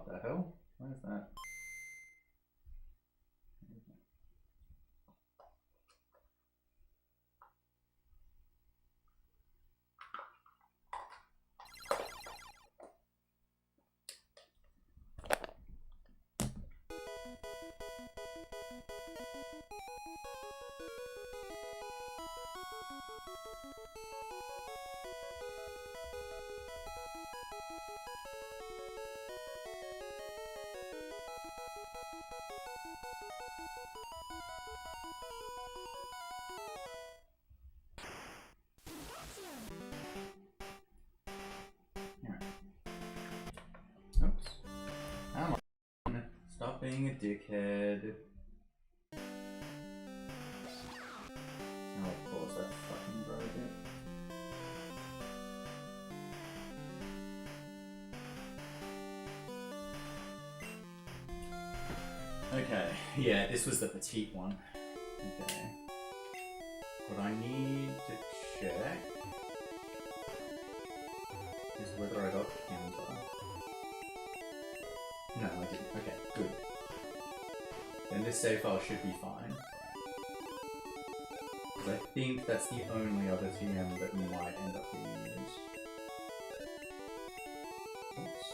What the hell? What is that? Oops. Come on. Stop being a dickhead. Oh, of course, that's fucking broken. Okay, yeah, this was the petite one. Okay. What I need to check is whether I got counter. No, I didn't. Okay, good. Then this save file should be fine. Because I think that's the only other TM that might end up being used. Oops.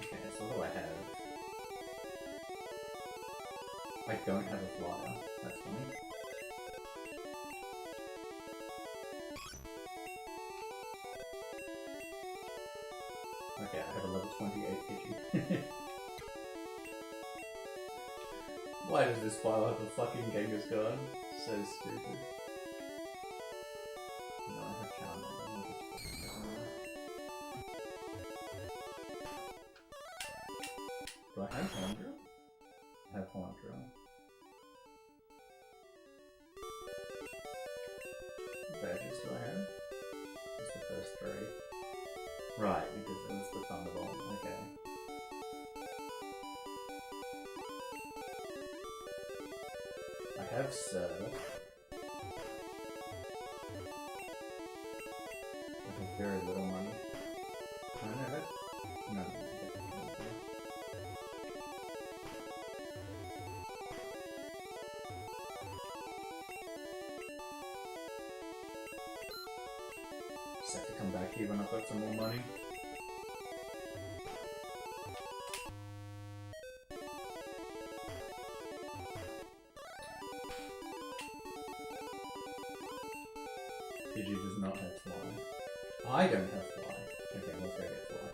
Okay, so what do I have? I don't have a flyer. That's funny. Okay, I have a level 28 Pidgey. Why does this file have a fucking Genghis card? So stupid. No, I have Charmander. Do I have Horn Drill? I have Horn Drill. What badges do I have? Just the first three. Right, because it was the Thunderbolt. Okay. I have Surf. I have very little money. I don't know that. No. Just have to come back here when I've got some more money. Pidgey does not have fly. I don't have fly. Okay, let's go get fly.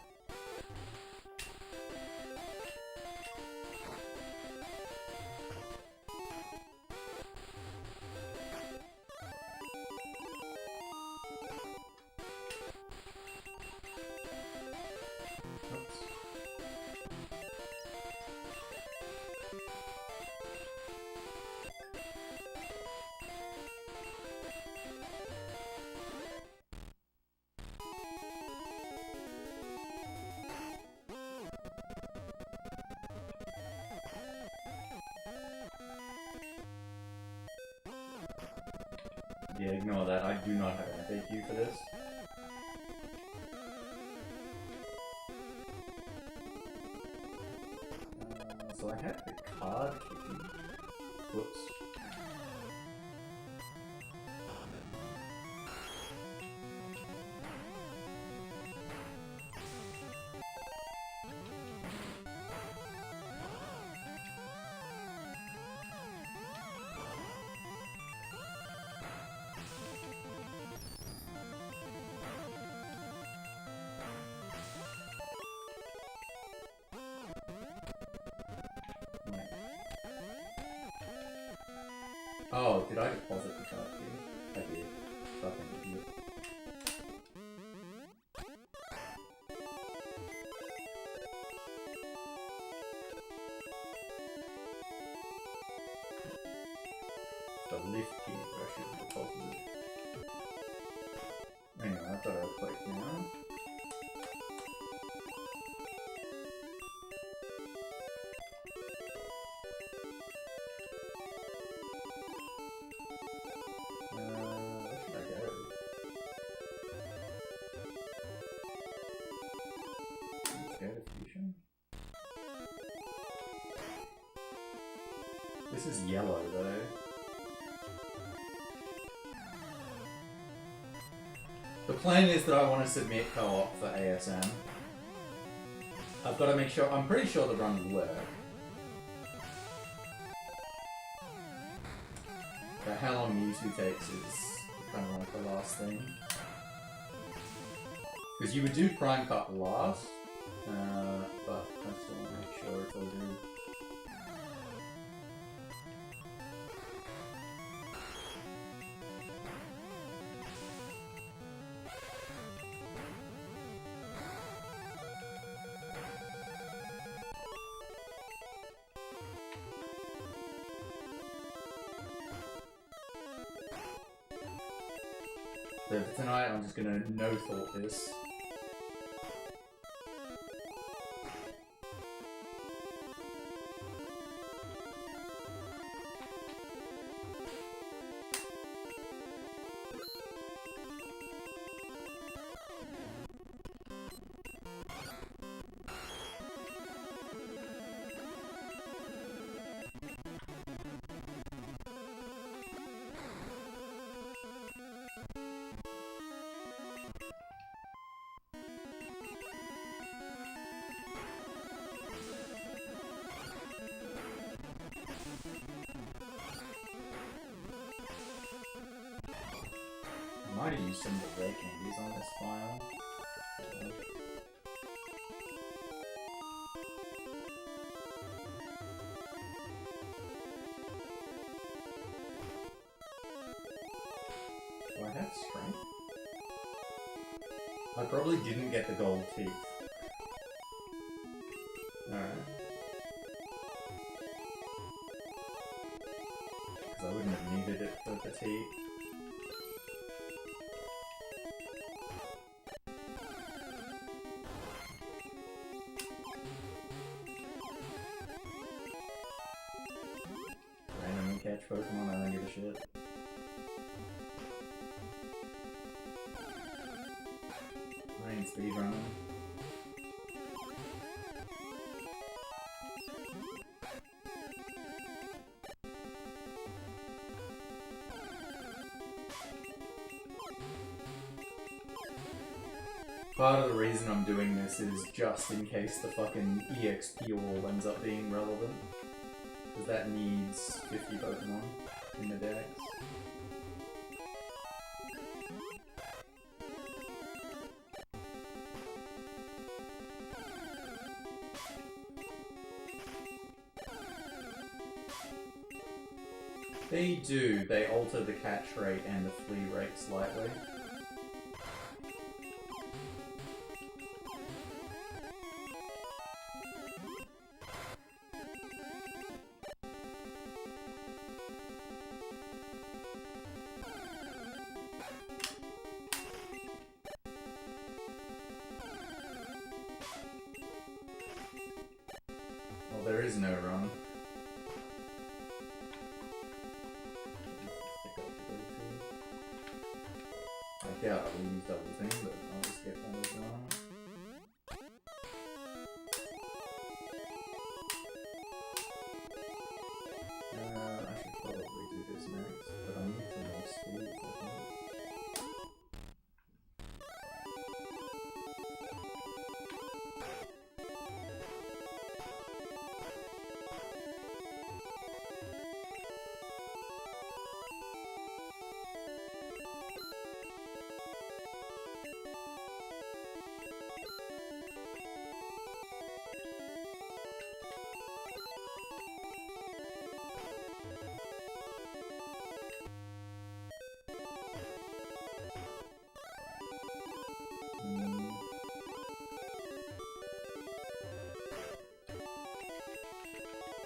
Oops. Yeah, ignore that. I do not have an FAQ for this. So I have the card key. Whoops. Oh, did I deposit the card key? I did. Fucking idiot. The lift key, but I should have deposited. Anyway, I've got Earthquake now. Air diffusion? This is yellow though. The plan is that I want to submit co-op for ASM. I've got to make sure, I'm pretty sure the run will work. But how long Mewtwo takes is kind of like the last thing. Because you would do Prime Cup last, but I still want to make sure it's all good. So for tonight, I'm just gonna no-thought this. I might have used some of the red candies on this file. Do I have strength? I probably didn't get the gold teeth. Alright. Because I wouldn't have needed it for the teeth. Catch Pokemon, I don't give a shit. I ain't speedrunning. Part of the reason I'm doing this is just in case the fucking EXP wall ends up being relevant. Because that needs 50 Pokemon in the dex. They do. They alter the catch rate and the flea rate slightly. Well, there is no run. I doubt I will use double thing, but I'll just get one of them. I should probably do this next, but I need some more speed, I think.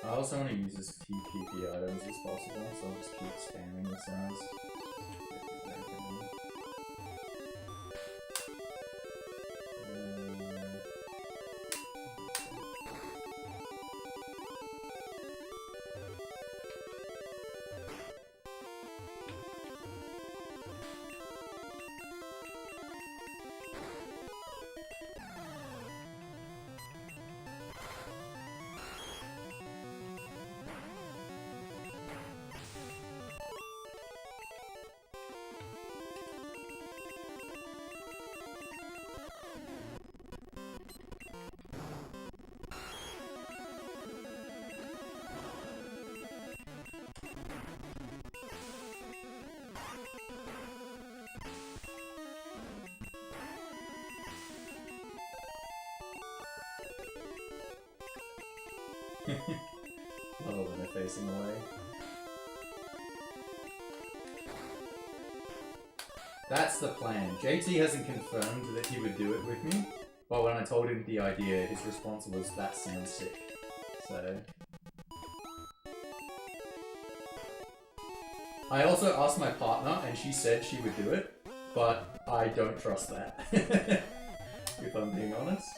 I also want to use as few PP items as possible, so I'll just keep spamming the sounds. Love it when they're facing away. That's the plan. JT hasn't confirmed that he would do it with me, but when I told him the idea, his response was, "That sounds sick." So... I also asked my partner, and she said she would do it, but I don't trust that, if I'm being honest.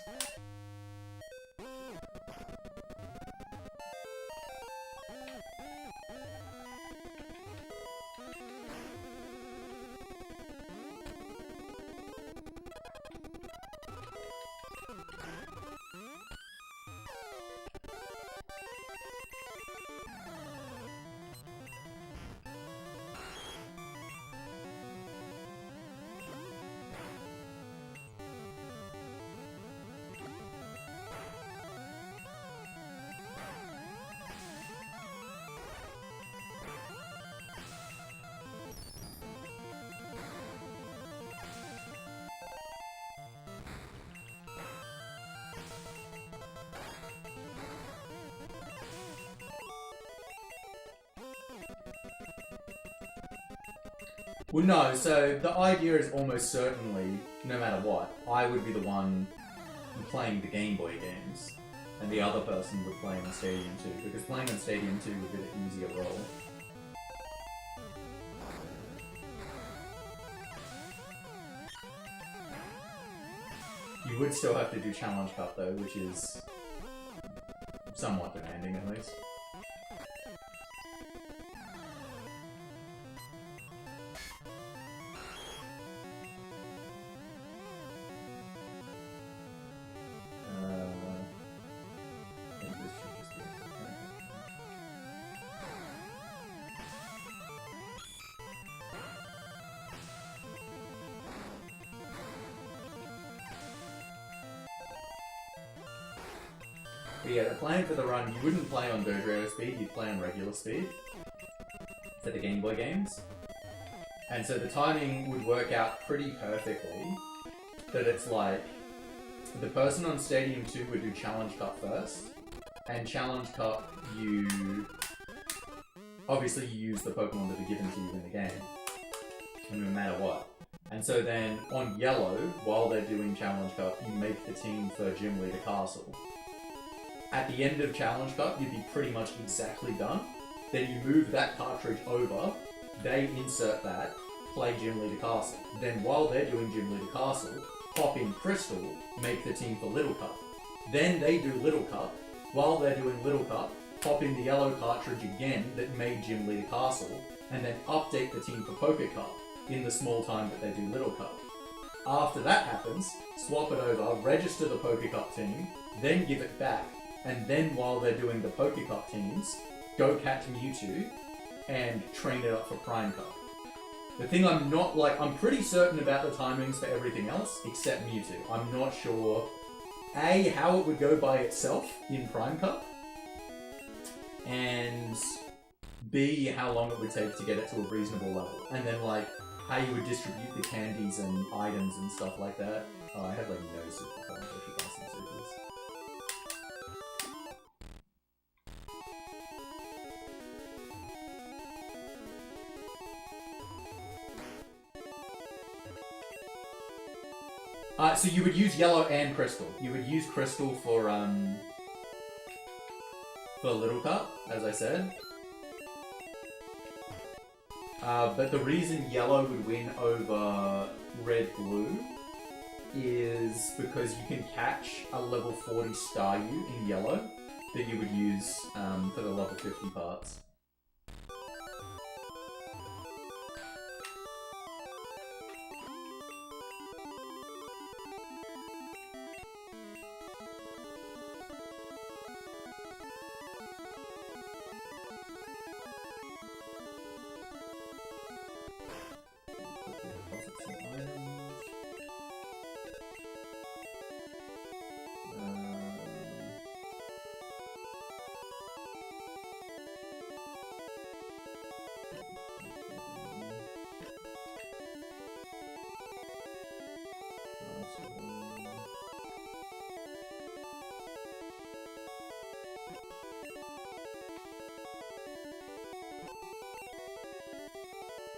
Well, no, so the idea is almost certainly, no matter what, I would be the one playing the Game Boy games, and the other person would play on Stadium 2, because playing on Stadium 2 would be the easier role. You would still have to do Challenge Cup though, which is somewhat demanding at least. But yeah, the plan for the run, you wouldn't play on Dodrio speed, you'd play on regular speed for the Game Boy games. And so the timing would work out pretty perfectly that it's like, the person on Stadium 2 would do Challenge Cup first, and Challenge Cup obviously you use the Pokemon that are given to you in the game, no matter what. And so then on Yellow, while they're doing Challenge Cup, you make the team for Gym Leader Castle. At the end of Challenge Cup, you'd be pretty much exactly done. Then you move that cartridge over, they insert that, play Gym Leader Castle. Then while they're doing Gym Leader Castle, pop in Crystal, make the team for Little Cup. Then they do Little Cup. While they're doing Little Cup, pop in the yellow cartridge again that made Gym Leader Castle, and then update the team for Poké Cup in the small time that they do Little Cup. After that happens, swap it over, register the Poké Cup team, then give it back, and then while they're doing the Poké Cup teams, go catch Mewtwo and train it up for Prime Cup. The thing I'm pretty certain about the timings for everything else except Mewtwo. I'm not sure, A, how it would go by itself in Prime Cup, and B, how long it would take to get it to a reasonable level. And then how you would distribute the candies and items and stuff like that. Oh, I have no super cards, I should buy some supers. So you would use Yellow and Crystal. You would use Crystal for Little Cup, as I said. But the reason Yellow would win over Red-Blue is because you can catch a level 40 Staryu in Yellow that you would use for the level 50 parts.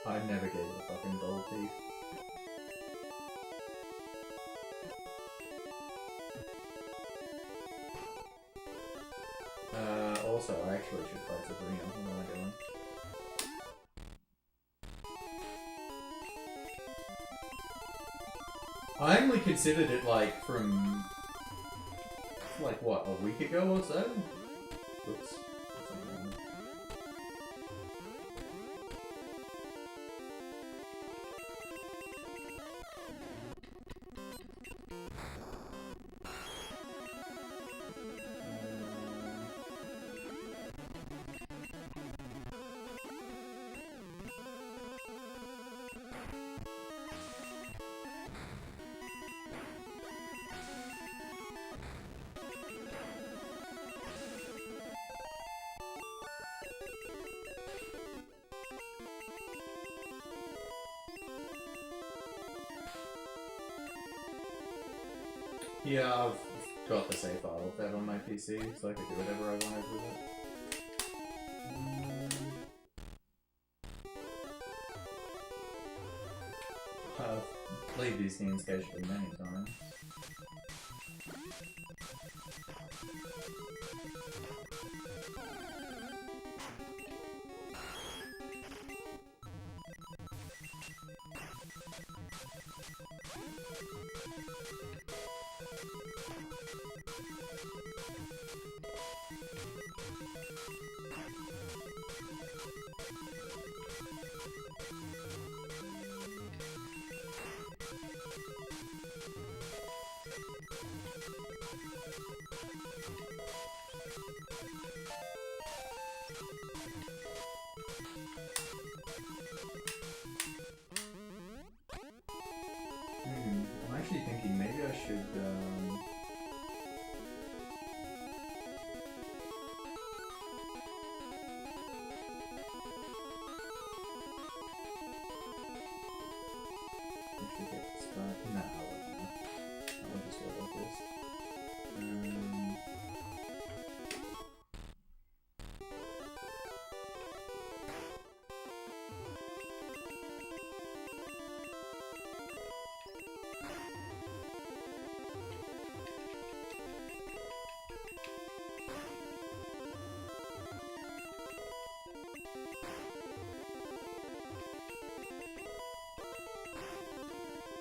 I never gave it a fucking gold teeth. Also, I actually should fight Sabrina. What am I doing? I only considered it like from like what, a week ago or so? Oops. Yeah, I've got the save file of that on my PC, so I can do whatever I wanted with it. I've played these games casually many times. I'm actually thinking maybe I should, actually get this back. No, I'll just go like this.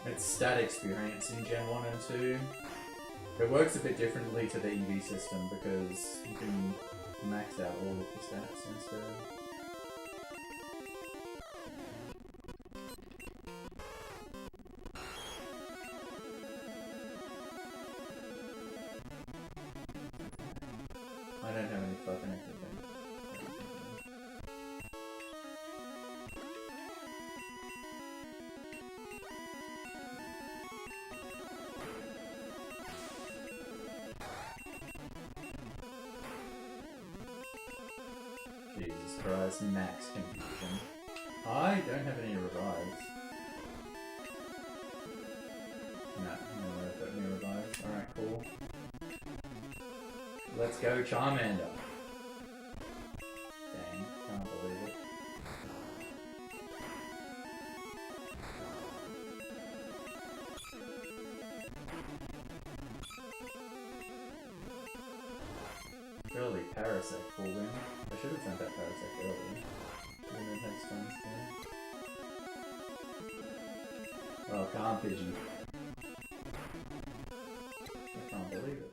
It's stat experience in Gen 1 and 2. It works a bit differently to the EV system because you can max out all of the stats instead. I don't have any fucking active. Jesus Christ, max confusion. I don't have any revives. No, I've got any revives. Alright, cool. Let's go Charmander. Dang, can't believe it. Surely Parasect will win. I should have sent that Parasect earlier. And then have Stun Spin. Oh, can't Pidgey. I can't believe it.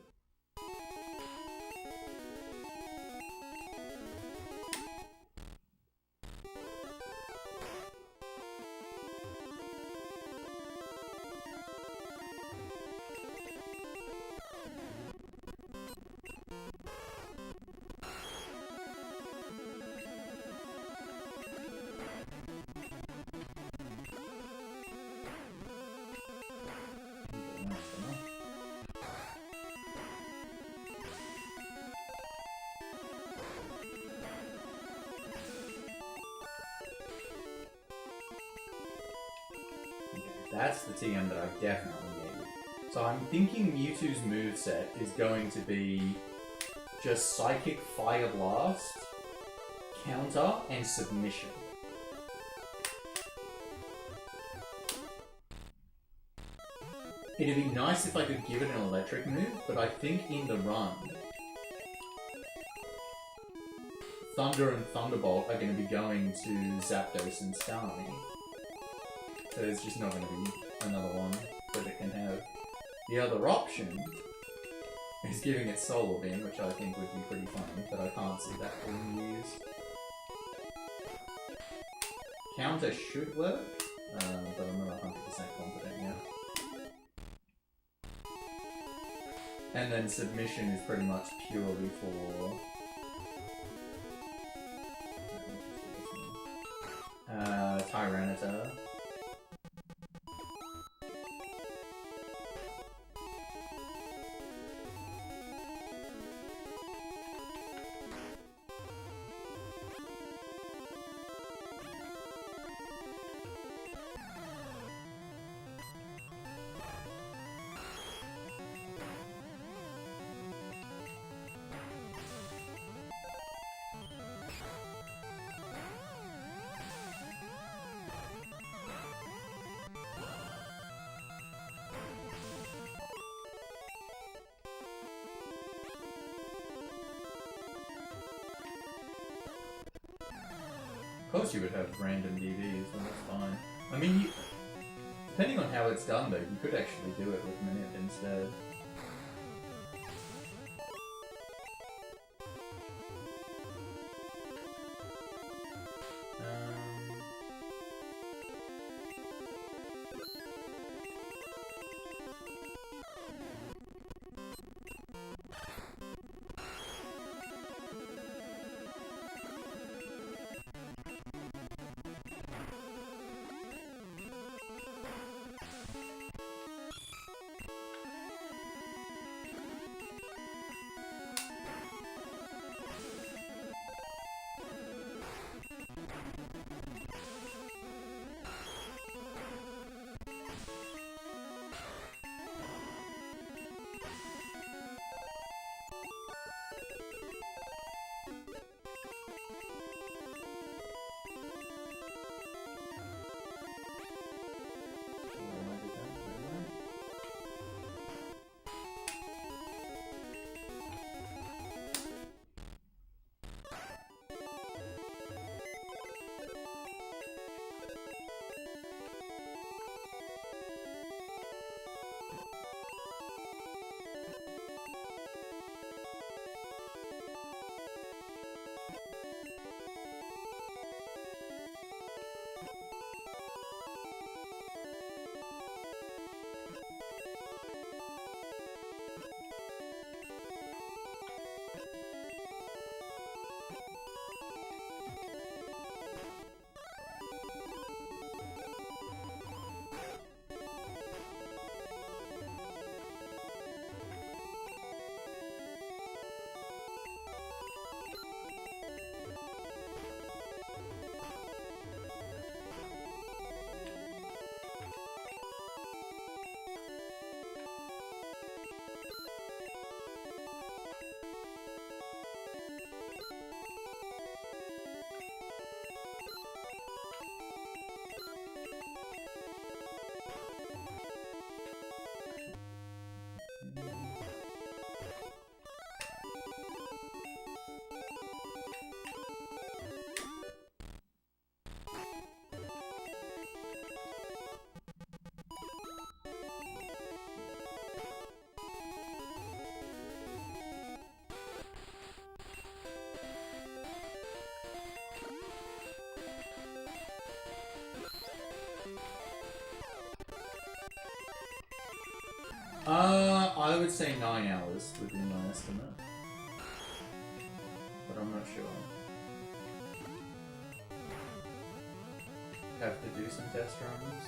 That's the TM that I definitely need. So I'm thinking Mewtwo's moveset is going to be just Psychic Fire Blast, Counter, and Submission. It'd be nice if I could give it an electric move, but I think in the run, Thunder and Thunderbolt are going to be going to Zapdos and Starmie. So there's just not going to be another one that it can have. The other option is giving it Solar Beam, which I think would be pretty funny, but I can't see that being used. Counter should work, but I'm not 100% confident yet. And then Submission is pretty much purely for... Tyranitar. Of course you would have random DVs, but that's fine. I mean, depending on how it's done though, you could actually do it with Minute instead. I would say 9 hours would be my estimate. But I'm not sure. Have to do some test runs.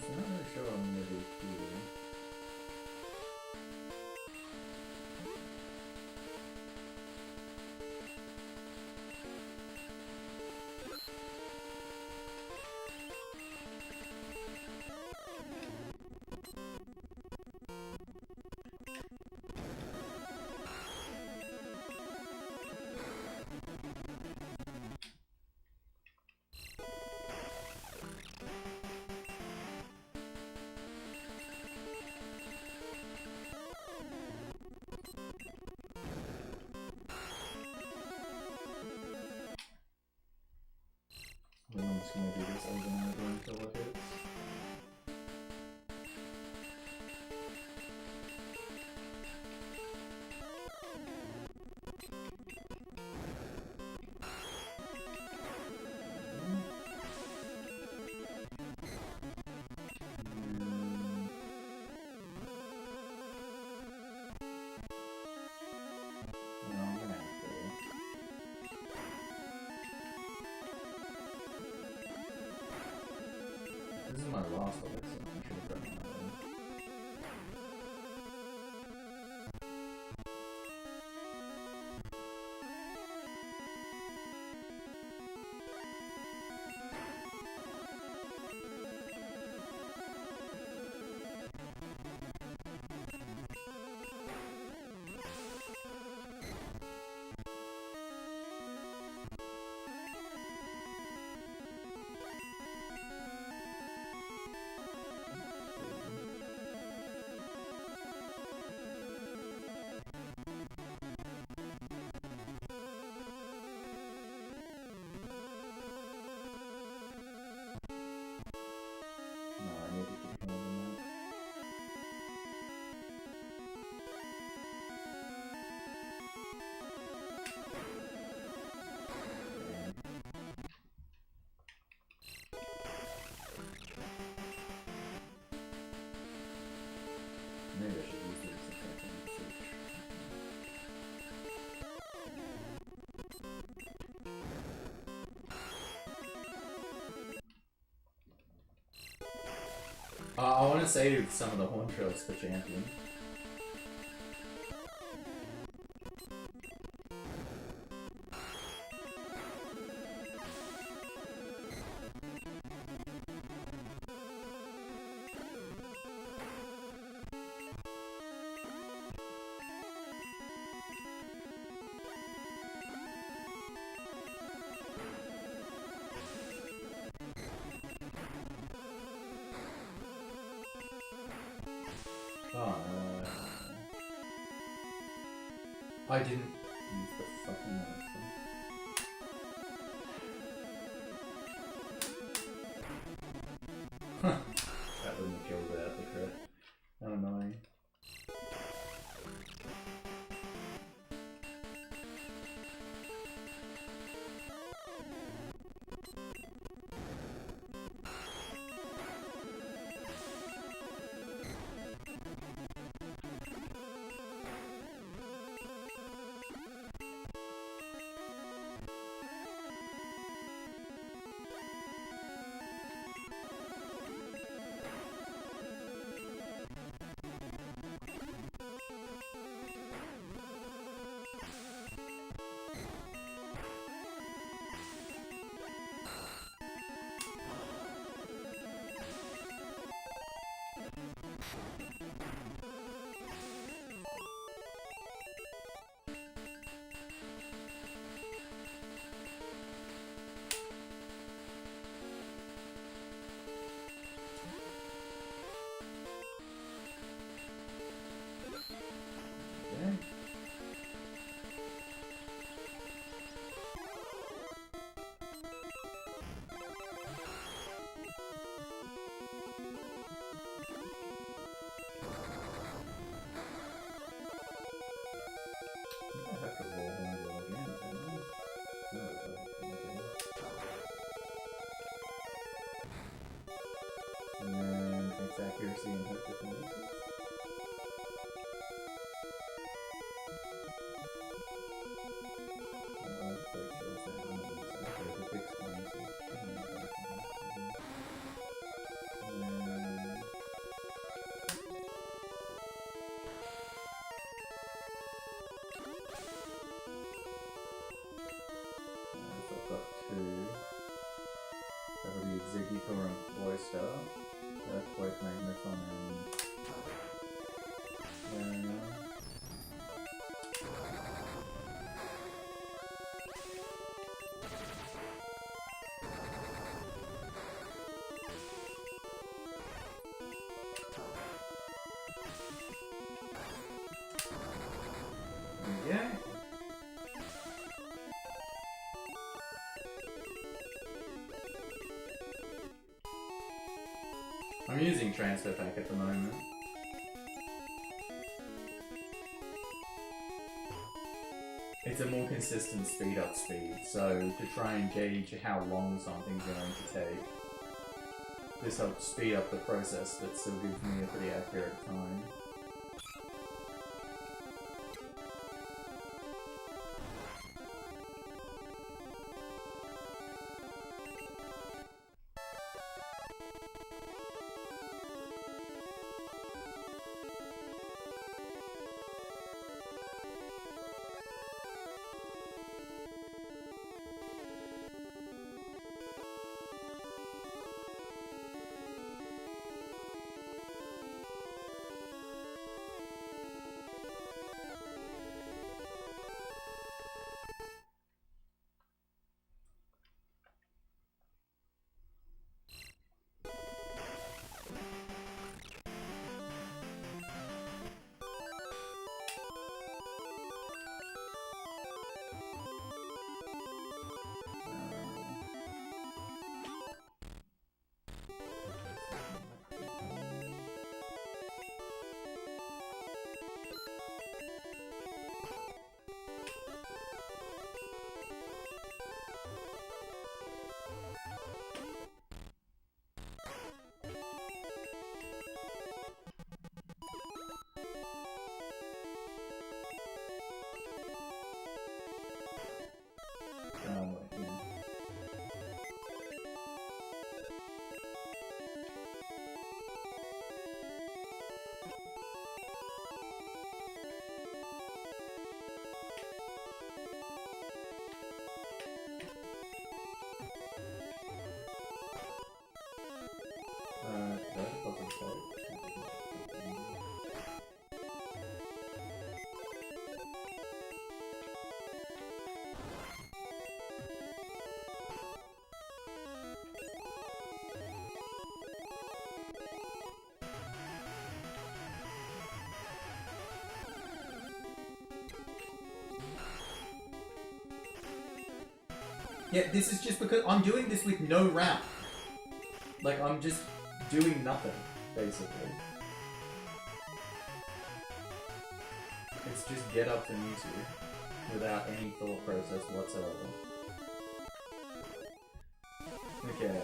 So I'm not really sure I'm gonna do here. Then I'm just gonna do this over and over until it hits. No, I'm gonna have to. This is my last elixir. I should have done that one. No, I need to keep more than that. Maybe I should use this if I can switch. I want to save some of the horn trails for champion. I didn't use the fucking medicine. That wouldn't have killed without the crit. How annoying. accuracy and her defense. Earthquake, Magneton, and yeah. I'm using Transfer Pack at the moment. It's a more consistent speed up speed, so to try and gauge how long something's going to take, this helps speed up the process but still gives me a pretty accurate time. Yeah, this is just because I'm doing this with no ramp. Like, I'm just doing nothing, basically. It's just get up to Mewtwo without any thought process whatsoever. Okay,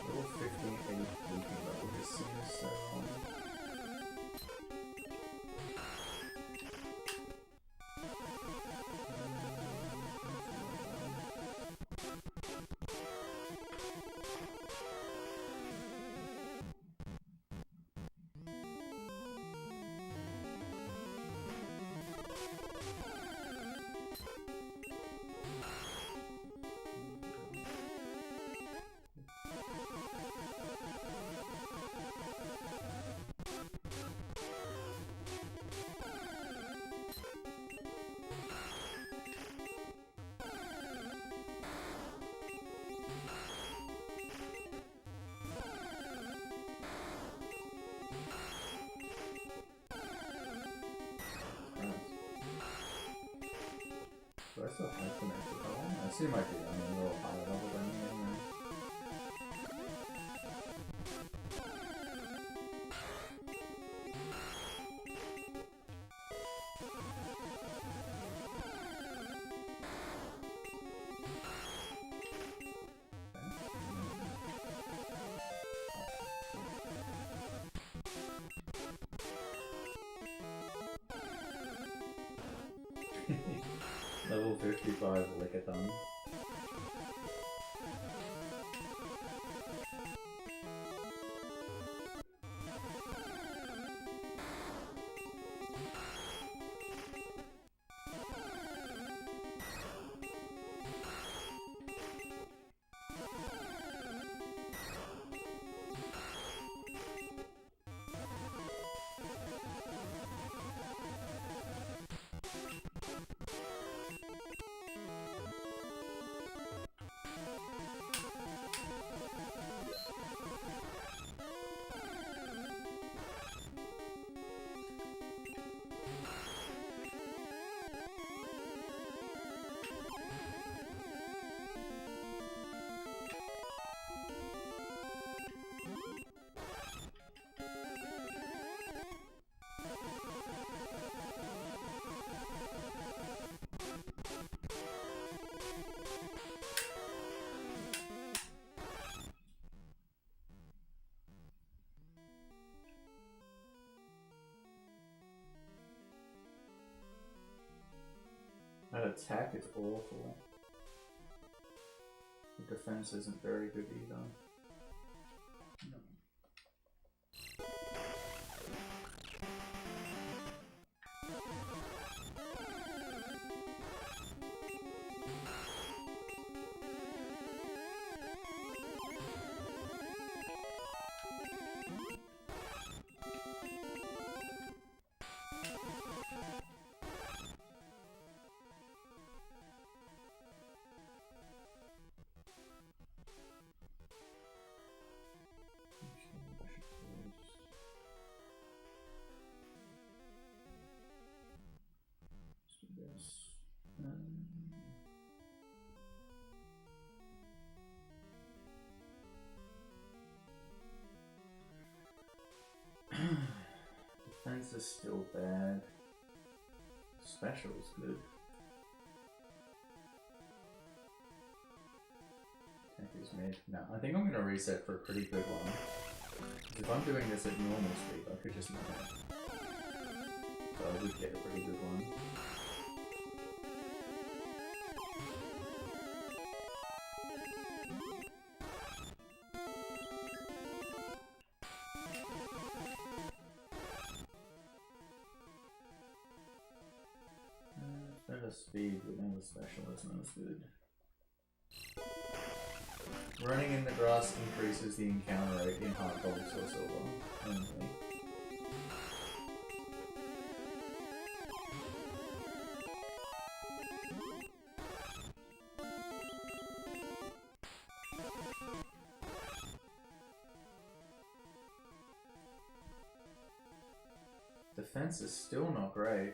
Level 15 anything level just seems so wrong. Do I still have to make it level? I assume I do. I mean, a little higher level than me anyway. Level 55 Lickathon. That attack is awful. The defense isn't very good either. No. Defense is still bad. Special is good. Attack is mid. No, I think I'm gonna reset for a pretty good one. If I'm doing this at normal speed, I could just not. So I would get a pretty good one. Better speed, but then the special isn't as good. Running in the grass increases the encounter rate in hard gold or silver only. Defense is still not great.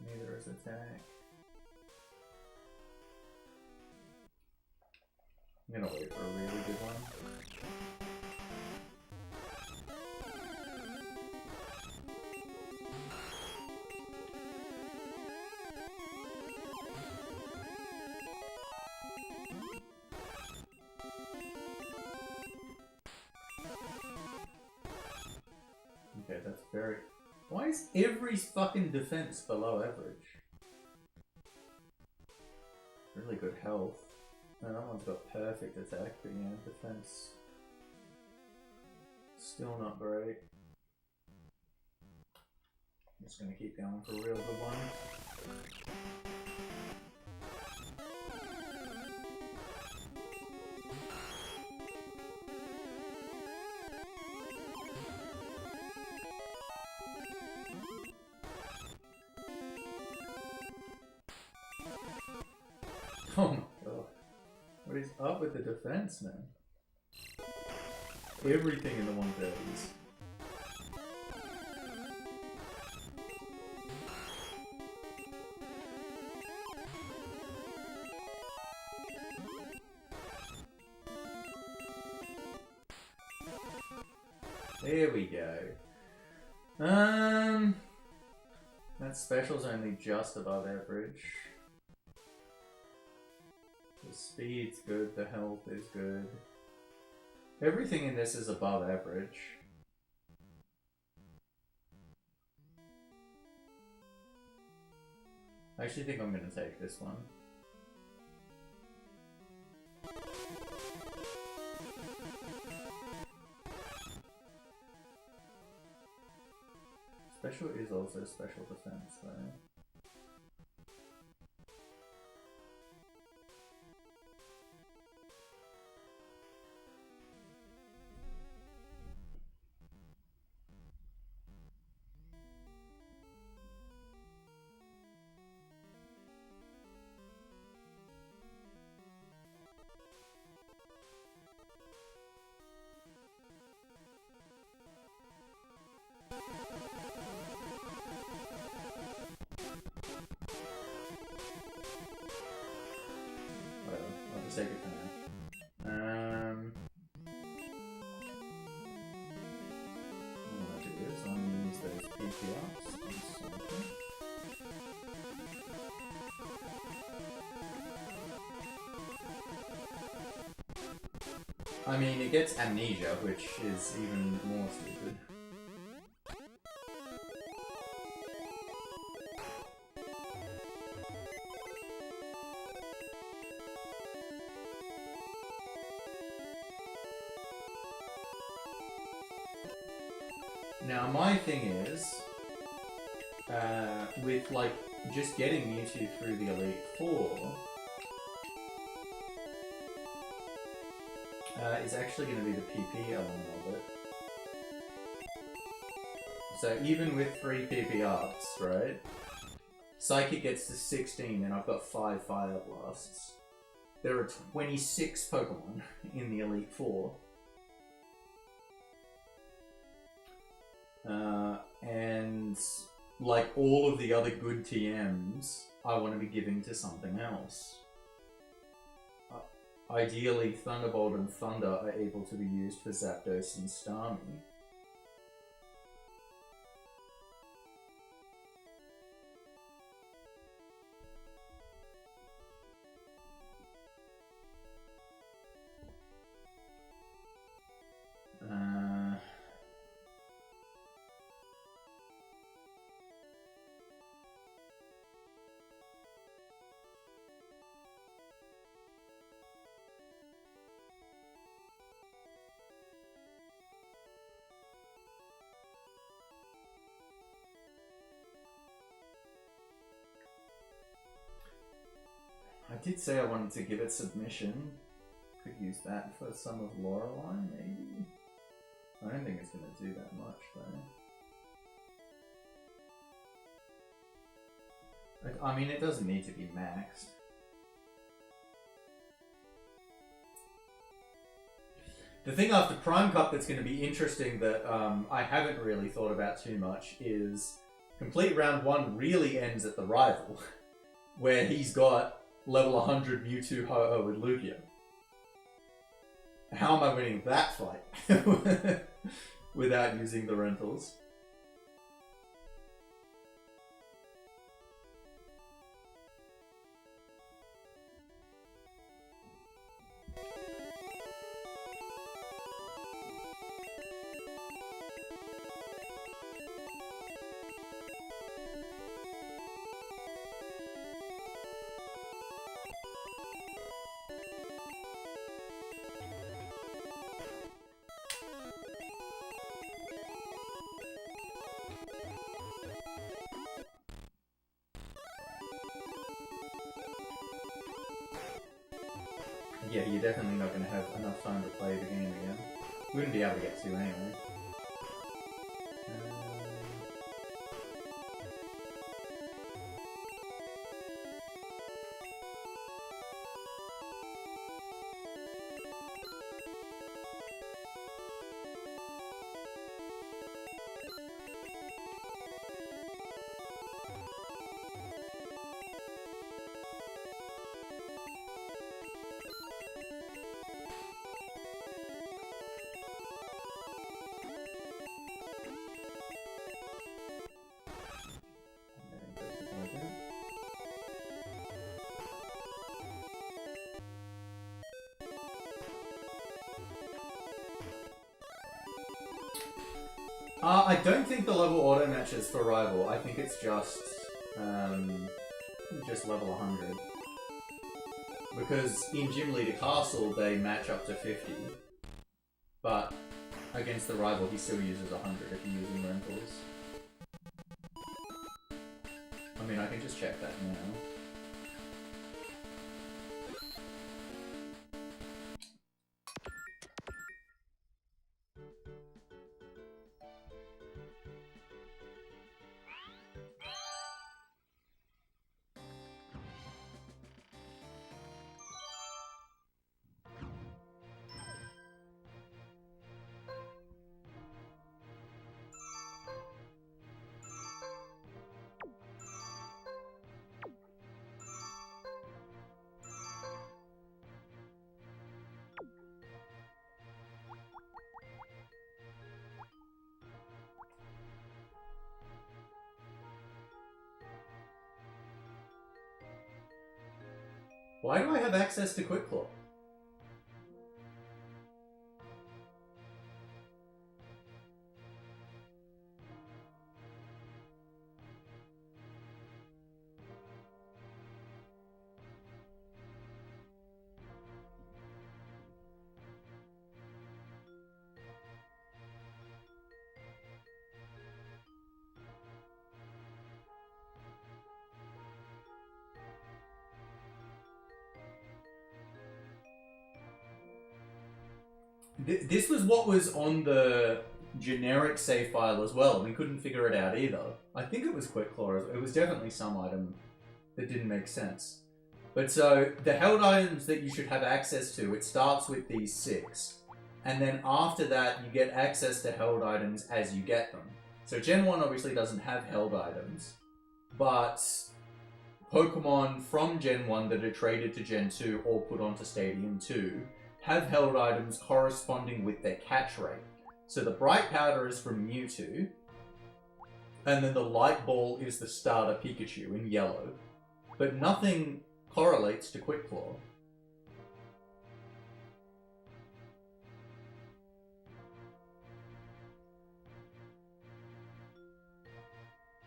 Neither is attack. I'm gonna wait for a really good one. Okay, that's very... Why is every fucking defense below average? Really good health. No, that one's got perfect attack, but yeah, defense... Still not great. I'm just gonna keep going for a real good one. Oh my god. What is up with the defense, man? Everything in the 130s. There we go. That special's only just above average. The speed's good, the health is good. Everything in this is above average. I actually think I'm going to take this one. Special is also special defense, though. Take it for now. What I'll do is I'm going to use those PPRs on something. I mean, it gets amnesia, which is even more stupid. Now my thing is, with like just getting Mewtwo through the Elite Four, is actually going to be the PP element of it. So even with 3 PP ups, right? Psychic gets to 16 and I've got 5 Fire Blasts. There are 26 Pokemon in the Elite Four. And like all of the other good TMs, I want to be giving to something else. Ideally, Thunderbolt and Thunder are able to be used for Zapdos and Starmie. I did say I wanted to give it submission. Could use that for some of Lorelei, maybe? I don't think it's going to do that much, though. I mean, it doesn't need to be maxed. The thing after Prime Cup that's going to be interesting that I haven't really thought about too much is Complete Round 1 really ends at the rival, where he's got level 100 Mewtwo, Ho-Oh, and Lugia. How am I winning that fight without using the rentals? Yeah, you're definitely not going to have enough time to play the game again. We wouldn't be able to get to anyway. I don't think the level auto matches for rival. I think it's just level 100. Because in Gym Leader Castle they match up to 50, but against the rival he still uses 100 if you're using rentals. I mean, I can just check that now. Why do I have access to Quick Claw? This was what was on the generic save file as well, and we couldn't figure it out either. I think it was Quick Claw. It was definitely some item that didn't make sense. But so, the held items that you should have access to, it starts with these 6. And then after that, you get access to held items as you get them. So Gen 1 obviously doesn't have held items, but Pokemon from Gen 1 that are traded to Gen 2 or put onto Stadium 2 have held items corresponding with their catch rate. So the Bright Powder is from Mewtwo, and then the Light Ball is the starter Pikachu in yellow. But nothing correlates to Quick Claw.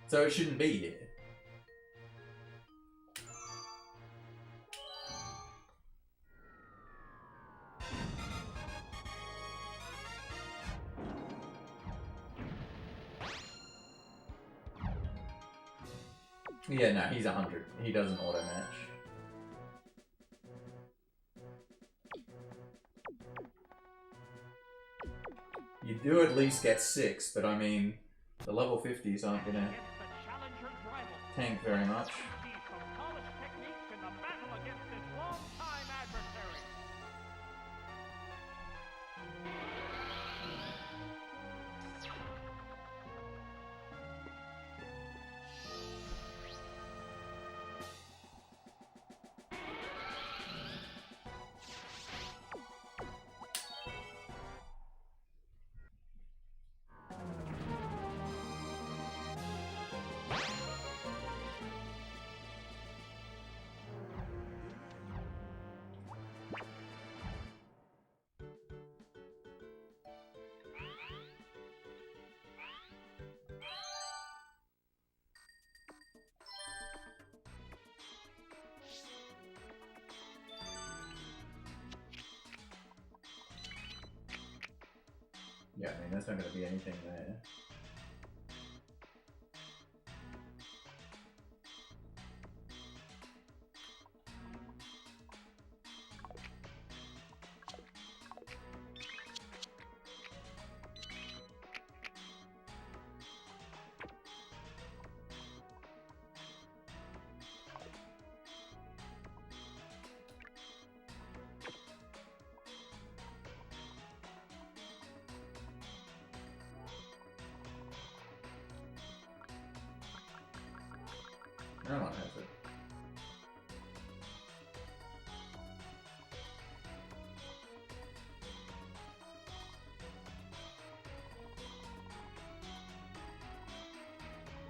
So it shouldn't be here. Yeah, no, he's 100. He doesn't auto match. You do at least get 6, but I mean, the level 50s aren't gonna tank very much. Yeah, I mean, there's not going to be anything there. No one has it.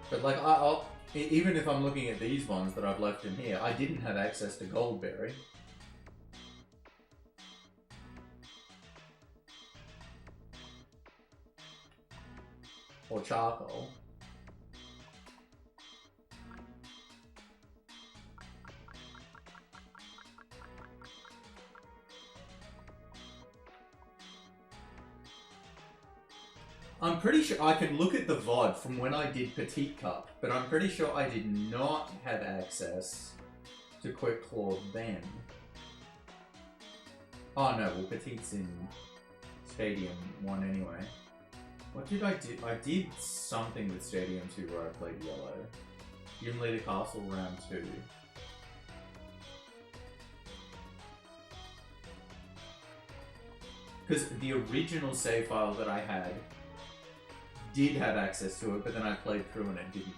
But like, even if I'm looking at these ones that I've left in here, I didn't have access to Goldberry. Or Charcoal. I'm pretty sure I can look at the VOD from when I did Petite Cup, but I'm pretty sure I did not have access to Quick Claw then. Oh no, well Petite's in Stadium 1 anyway. What did I do? I did something with Stadium 2 where I played Yellow. Gym Leader Castle round 2. Because the original save file that I had did have access to it, but then I played through and it didn't.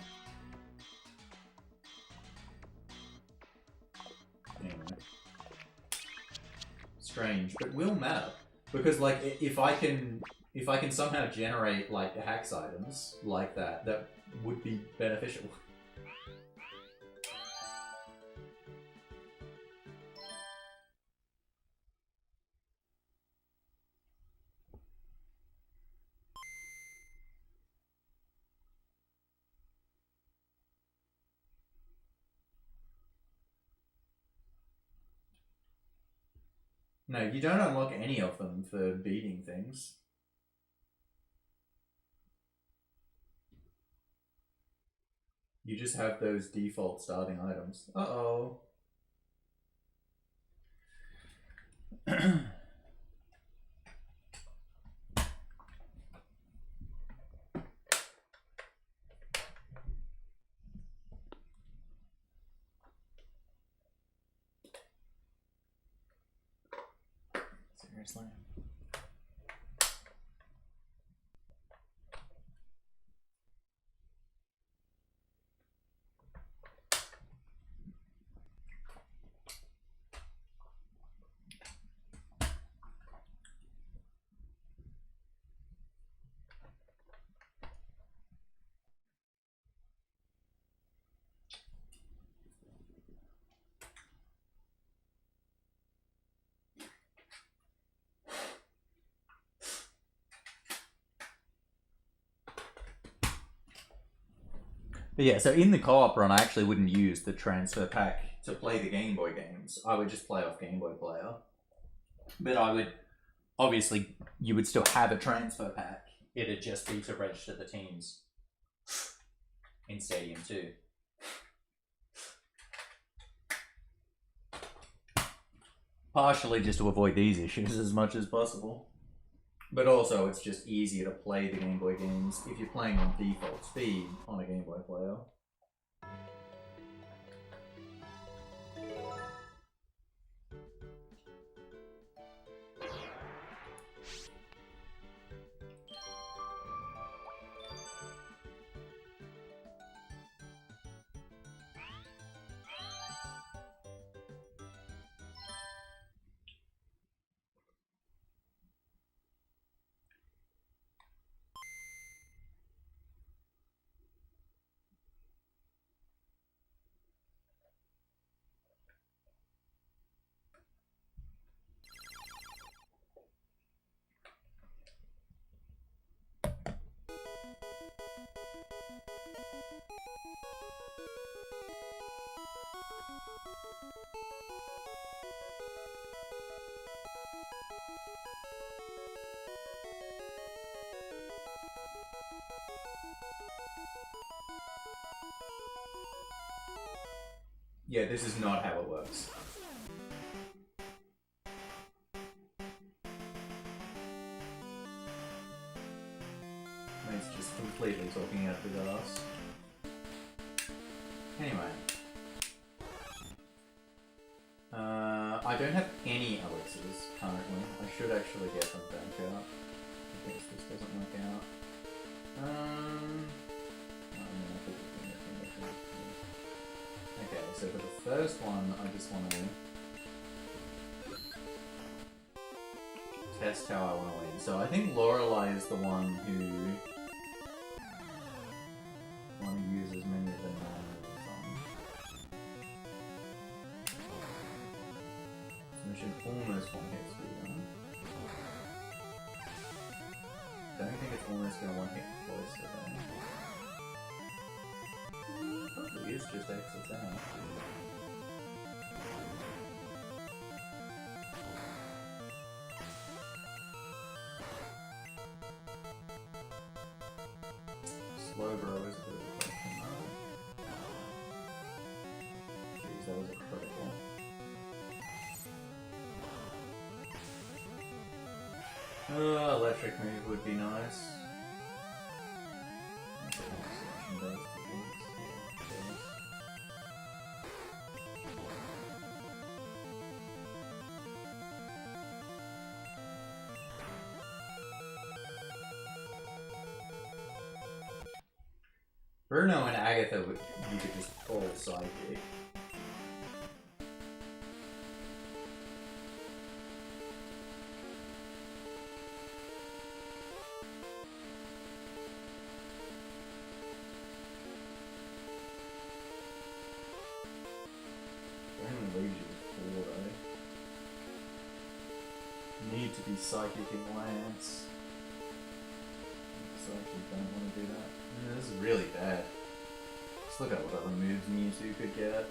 Anyway. Strange, but will matter. Because like if I can somehow generate like hacks items like that, that would be beneficial. No, you don't unlock any of them for beating things. You just have those default starting items. Uh-oh. Seriously? But yeah, so in the co-op run, I actually wouldn't use the transfer pack to play the Game Boy games. I would just play off Game Boy Player. But I would, obviously, you would still have a transfer pack. It'd just be to register the teams in Stadium 2. Partially just to avoid these issues as much as possible. But also, it's just easier to play the Game Boy games if you're playing on default speed on a Game Boy player. Yeah, this is not how it works. It's just completely talking out of his ass. Anyway. I don't have any elixirs currently. I should actually get them back out. In case this doesn't work out. Okay, so for the first one, I just want to test how I want to win. So I think Lorelei is the one who want to use as many of the 9 moves on. So we should almost one hit speed on. Don't think it's almost going to one hit close to that. Probably is just exits out. Slowbro is a bit of a question mark. Jeez, that was a critical. Electric move would be nice. Bruno and Agatha, you could just call psychic. Only leaves you with 4 though. Need to be psychic in Lance. So I actually don't want to do that. Yeah, this is really bad. Let's look at what other moves Mewtwo could get.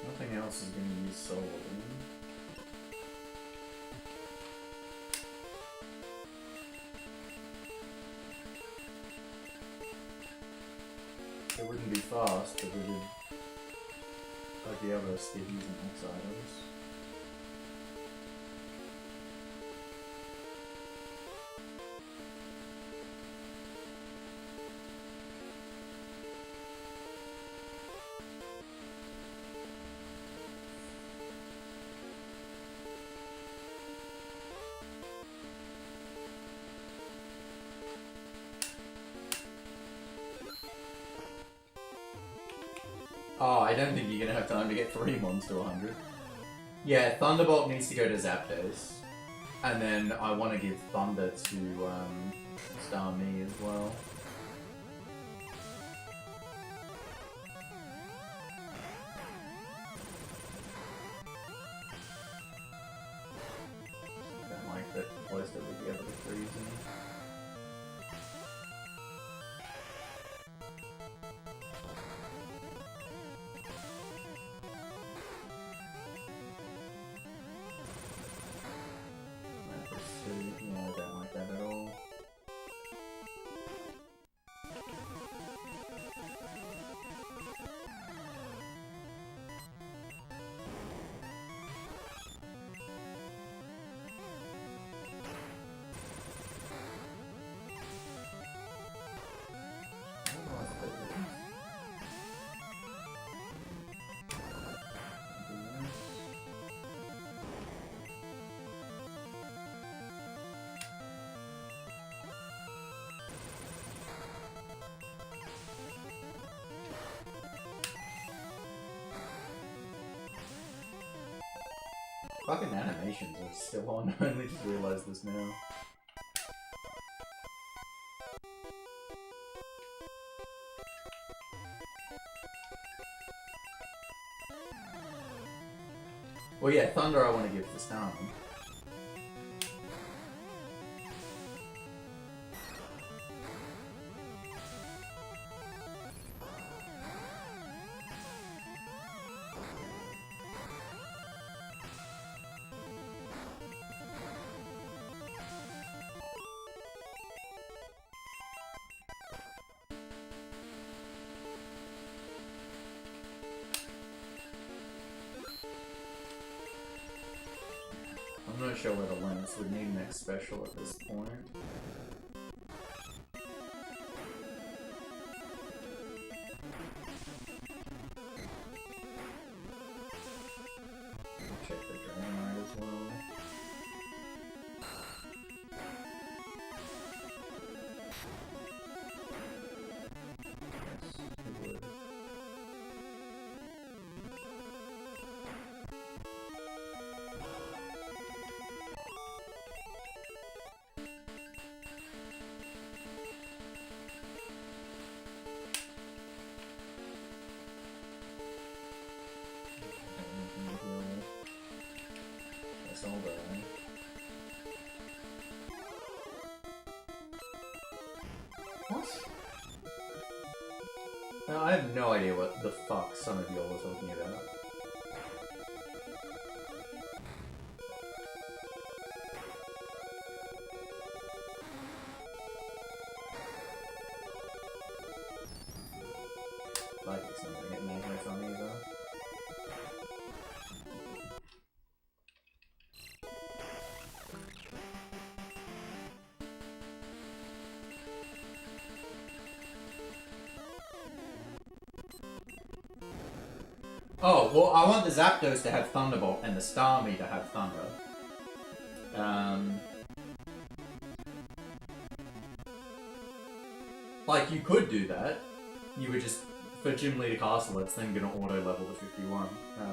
Nothing else is going to use Solar Beam. It wouldn't be fast, but it would like the other skiddies and X items. Oh, I don't think you're gonna have time to get 3 mons to 100. Yeah, Thunderbolt needs to go to Zapdos. And then I want to give Thunder to Starmie as well. I don't like that close that would be able to freeze me. Yeah, I don't like that at all. Fucking animations are still on. I only just realized this now. Well, yeah, Thunder I want to give to Starmie. I'm not sure where the Lance would need next special at this point. Check the Dragonite as well. Yes, it would. That's all there. What? No, I have no idea what the fuck some of y'all are talking about. Like it's not gonna get magnet from either. Oh, well, I want the Zapdos to have Thunderbolt and the Starmie to have Thunder. Like, you could do that. You would just, for Gym Leader Castle, it's then going to auto-level to 51,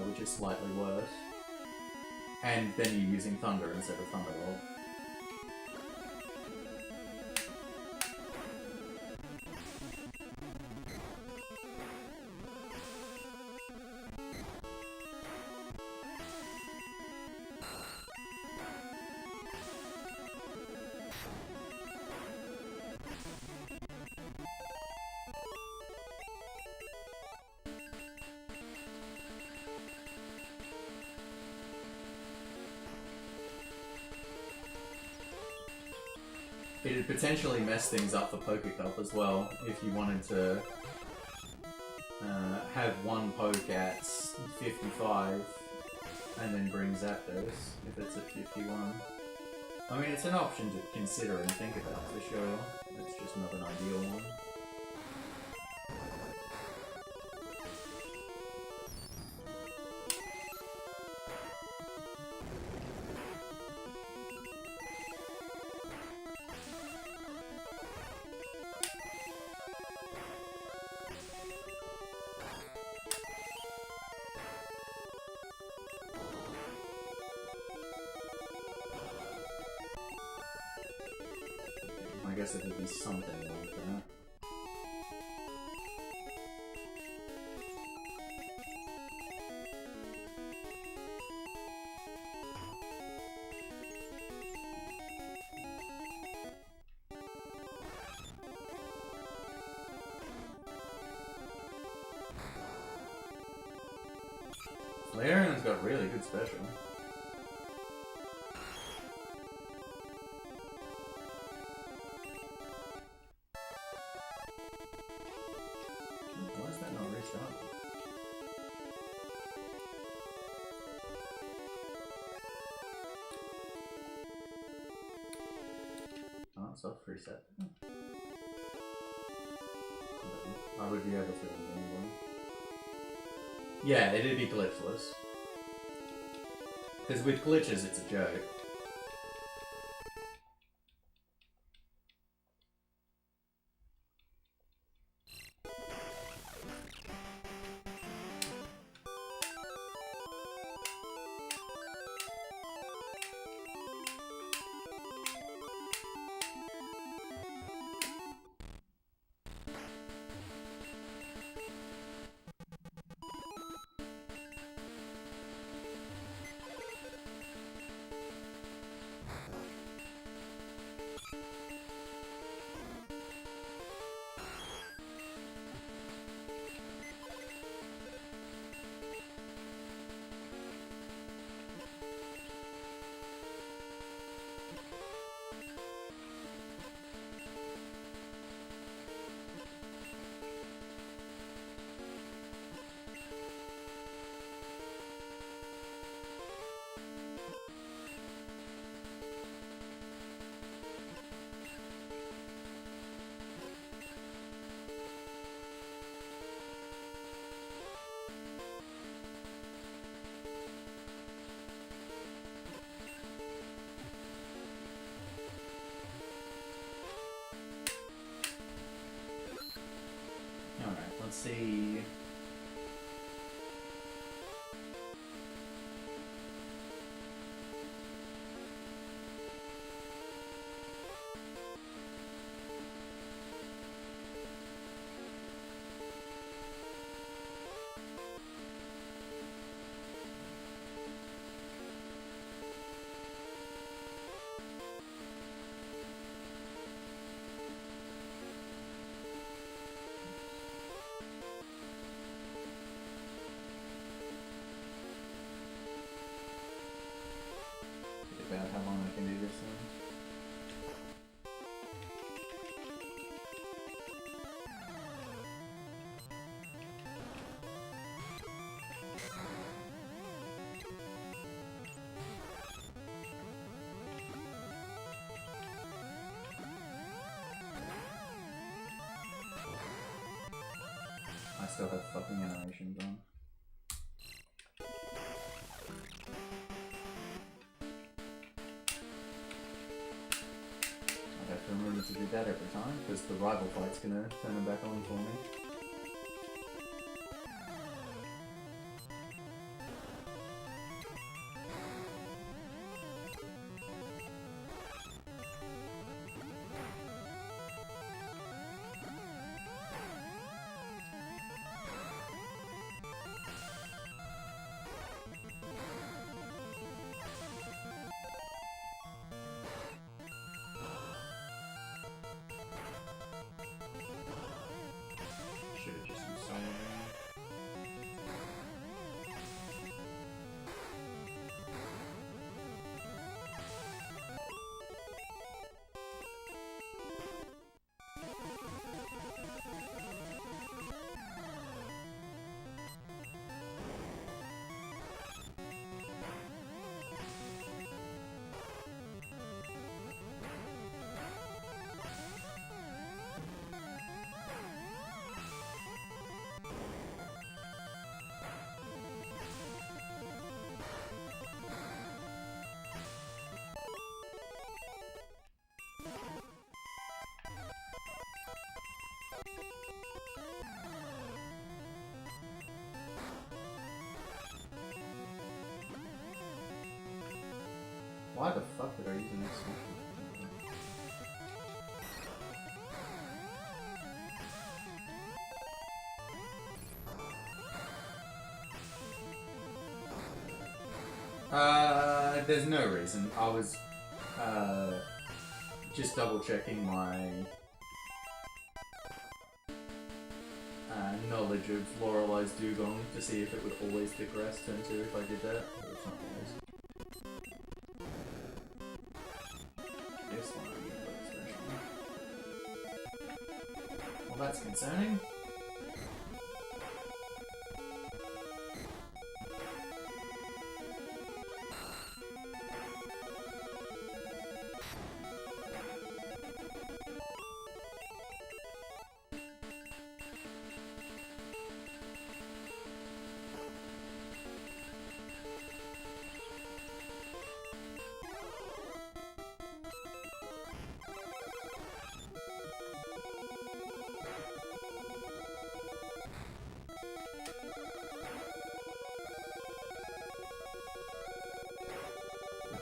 which is slightly worse. And then you're using Thunder instead of Thunderbolt. It'd potentially mess things up for Pokecup as well, if you wanted to have one poke at 55 and then bring Zapdos if it's at 51. I mean, it's an option to consider and think about for sure. It's just not an ideal one. I guess it would be something like that. Flareon's got really good special. Why is that not restarted? Oh, it's off reset. I would be able to anyway. Yeah, it'd be glitchless. Because with glitches, it's a joke. Let's see. About how long I can do this thing. I still have fucking animations on. Remember to do that every time, because the rival fight's gonna turn them back on for me. Should've just used some of them. Why the fuck did I use an extension? There's no reason. I was just double checking my knowledge of Lorelei's Dugong to see if it would always pick grass turn 2 if I did that, but it's not always. Well, that's concerning.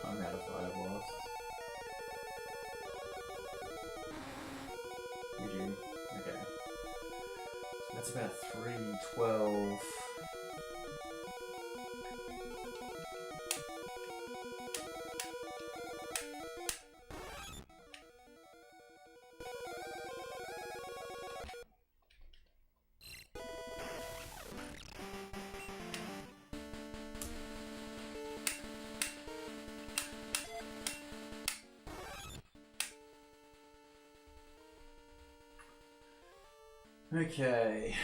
I'm out of fire blast. GG. Okay. That's about 312. Okay.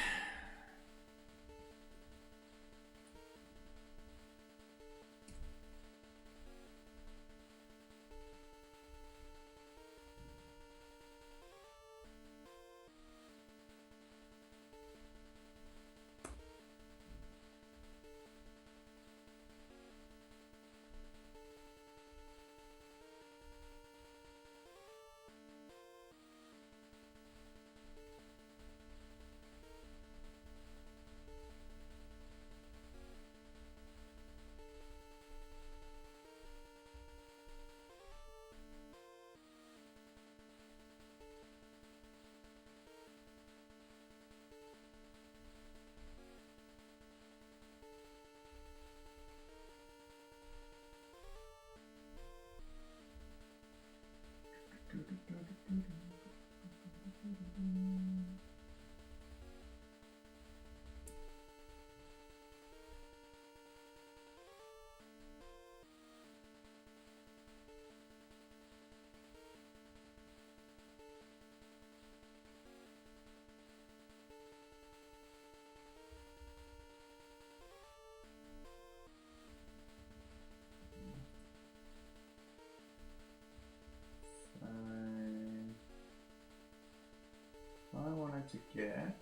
I wanted to get...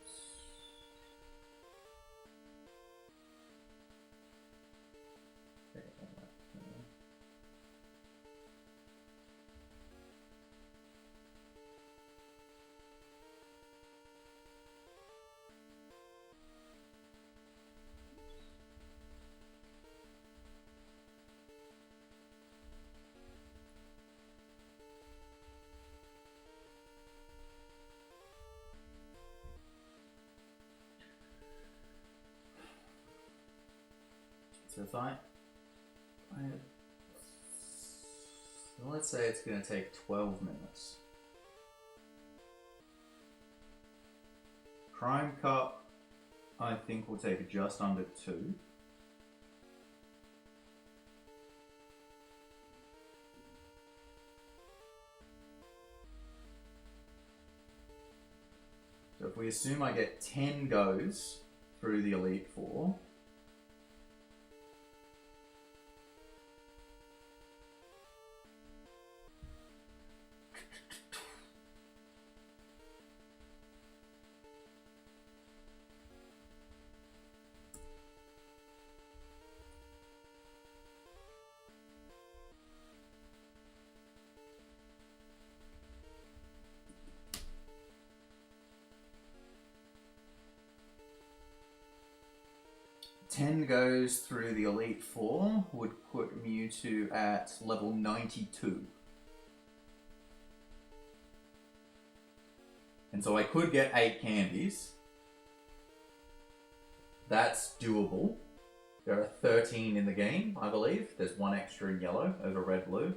So if so let's say it's going to take 12 minutes. Prime Cup, I think will take just under 2. So if we assume I get 10 goes through the Elite Four, ten goes through the Elite Four would put Mewtwo at level 92. And so I could get 8 candies. That's doable. There are 13 in the game, I believe. There's 1 extra in yellow over red-blue.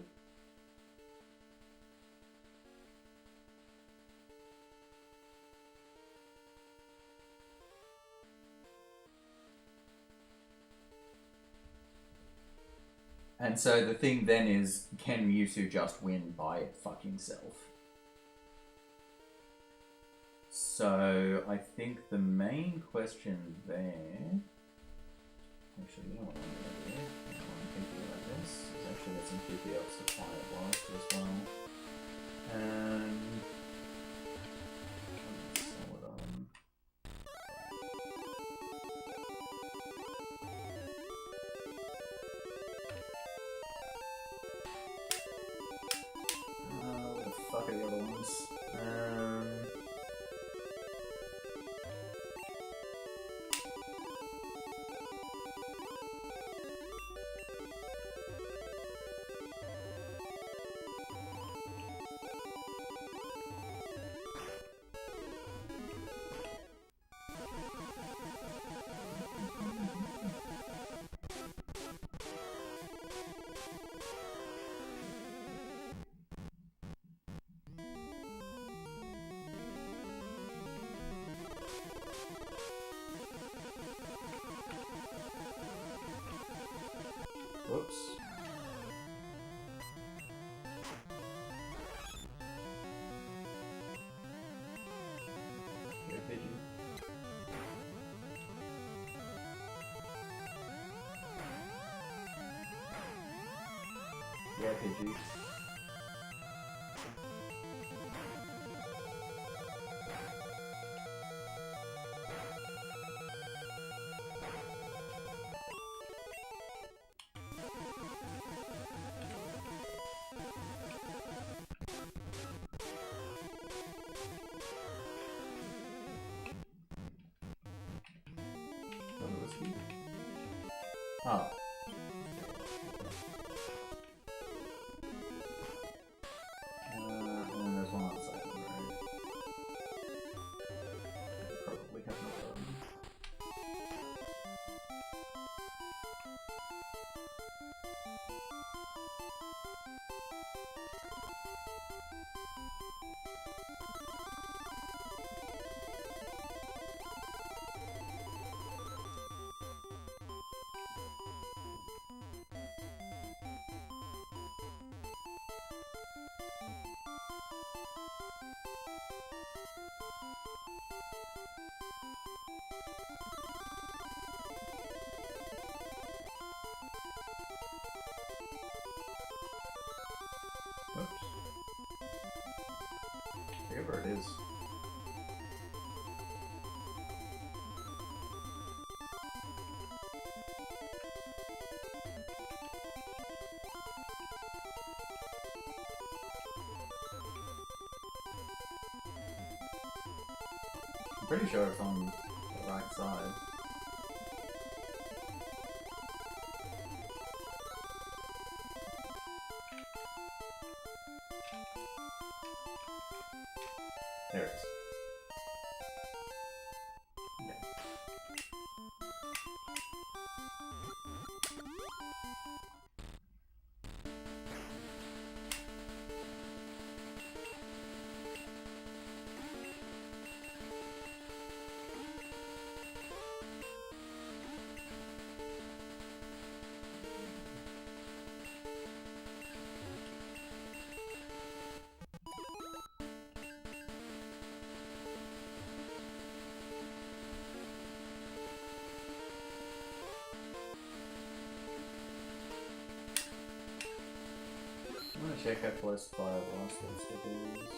And so the thing then is, can Mewtwo just win by fucking self? So I think the main question there... Actually, you know what I'm going to do? I'm thinking about this. Is actually get some PP ups to Quiet Blast as well. What the fuck are the other ones? Whoops. Get a pigeon. Yeah, Pidgey. Oh. And then there's one outside, right? Probably have no problem. Whatever it is. I'm pretty sure it's on the right side. There it is. Yeah. I'm gonna check how close to fire blast this stick is.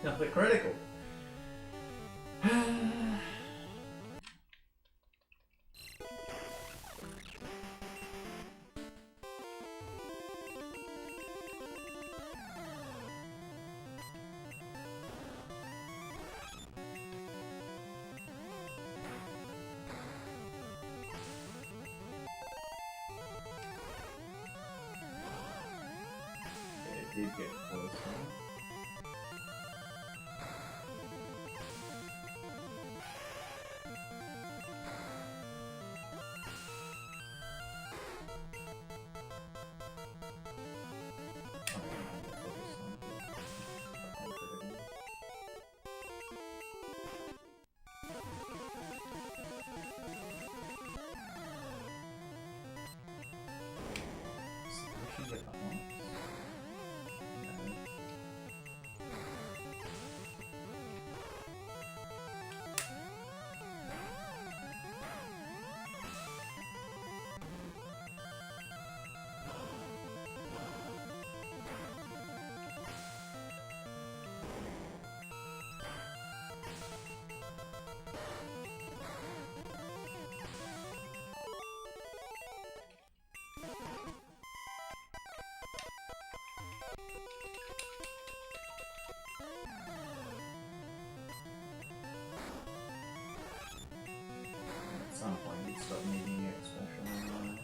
Another critical. It did get close. At some point, you'd stop needing your expression online.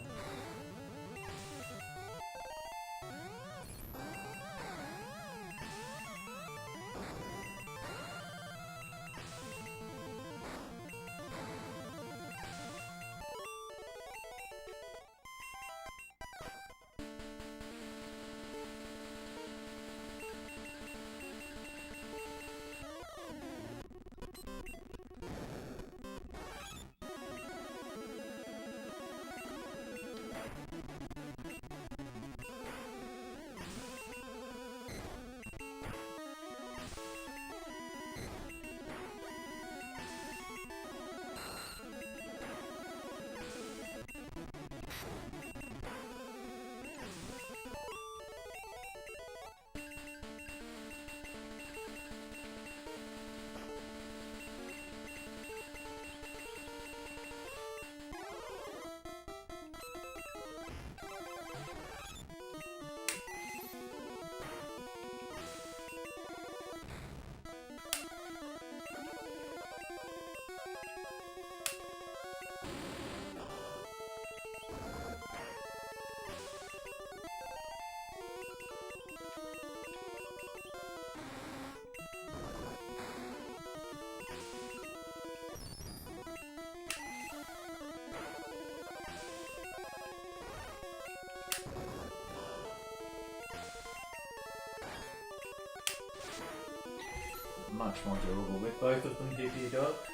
much more doable with both of them PP'd up.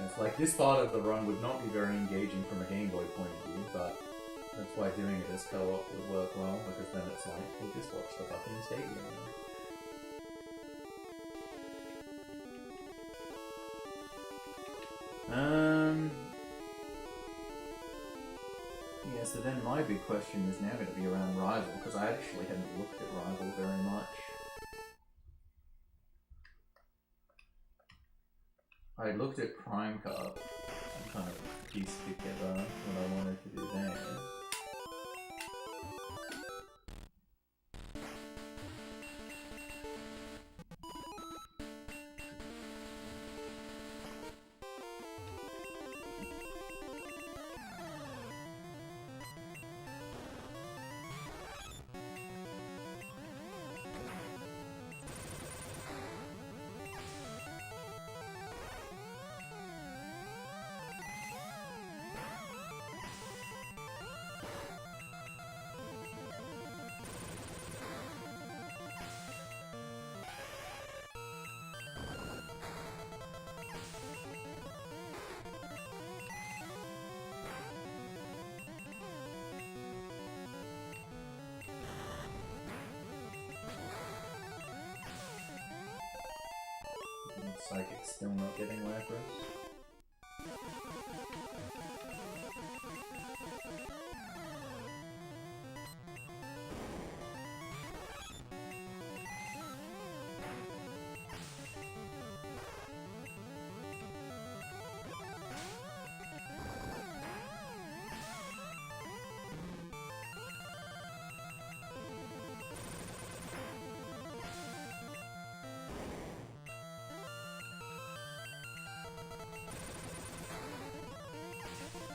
It's like, this part of the run would not be very engaging from a Game Boy point of view, but that's why doing it as co-op would work well, because then it's like, we'll just watch the fucking stadium. Yeah, so then my big question is now going to be around Rival, because I actually hadn't looked at Rival very much. I looked at Prime Cup and kind of pieced together what I wanted to do there. Psychic's still not getting Lapras.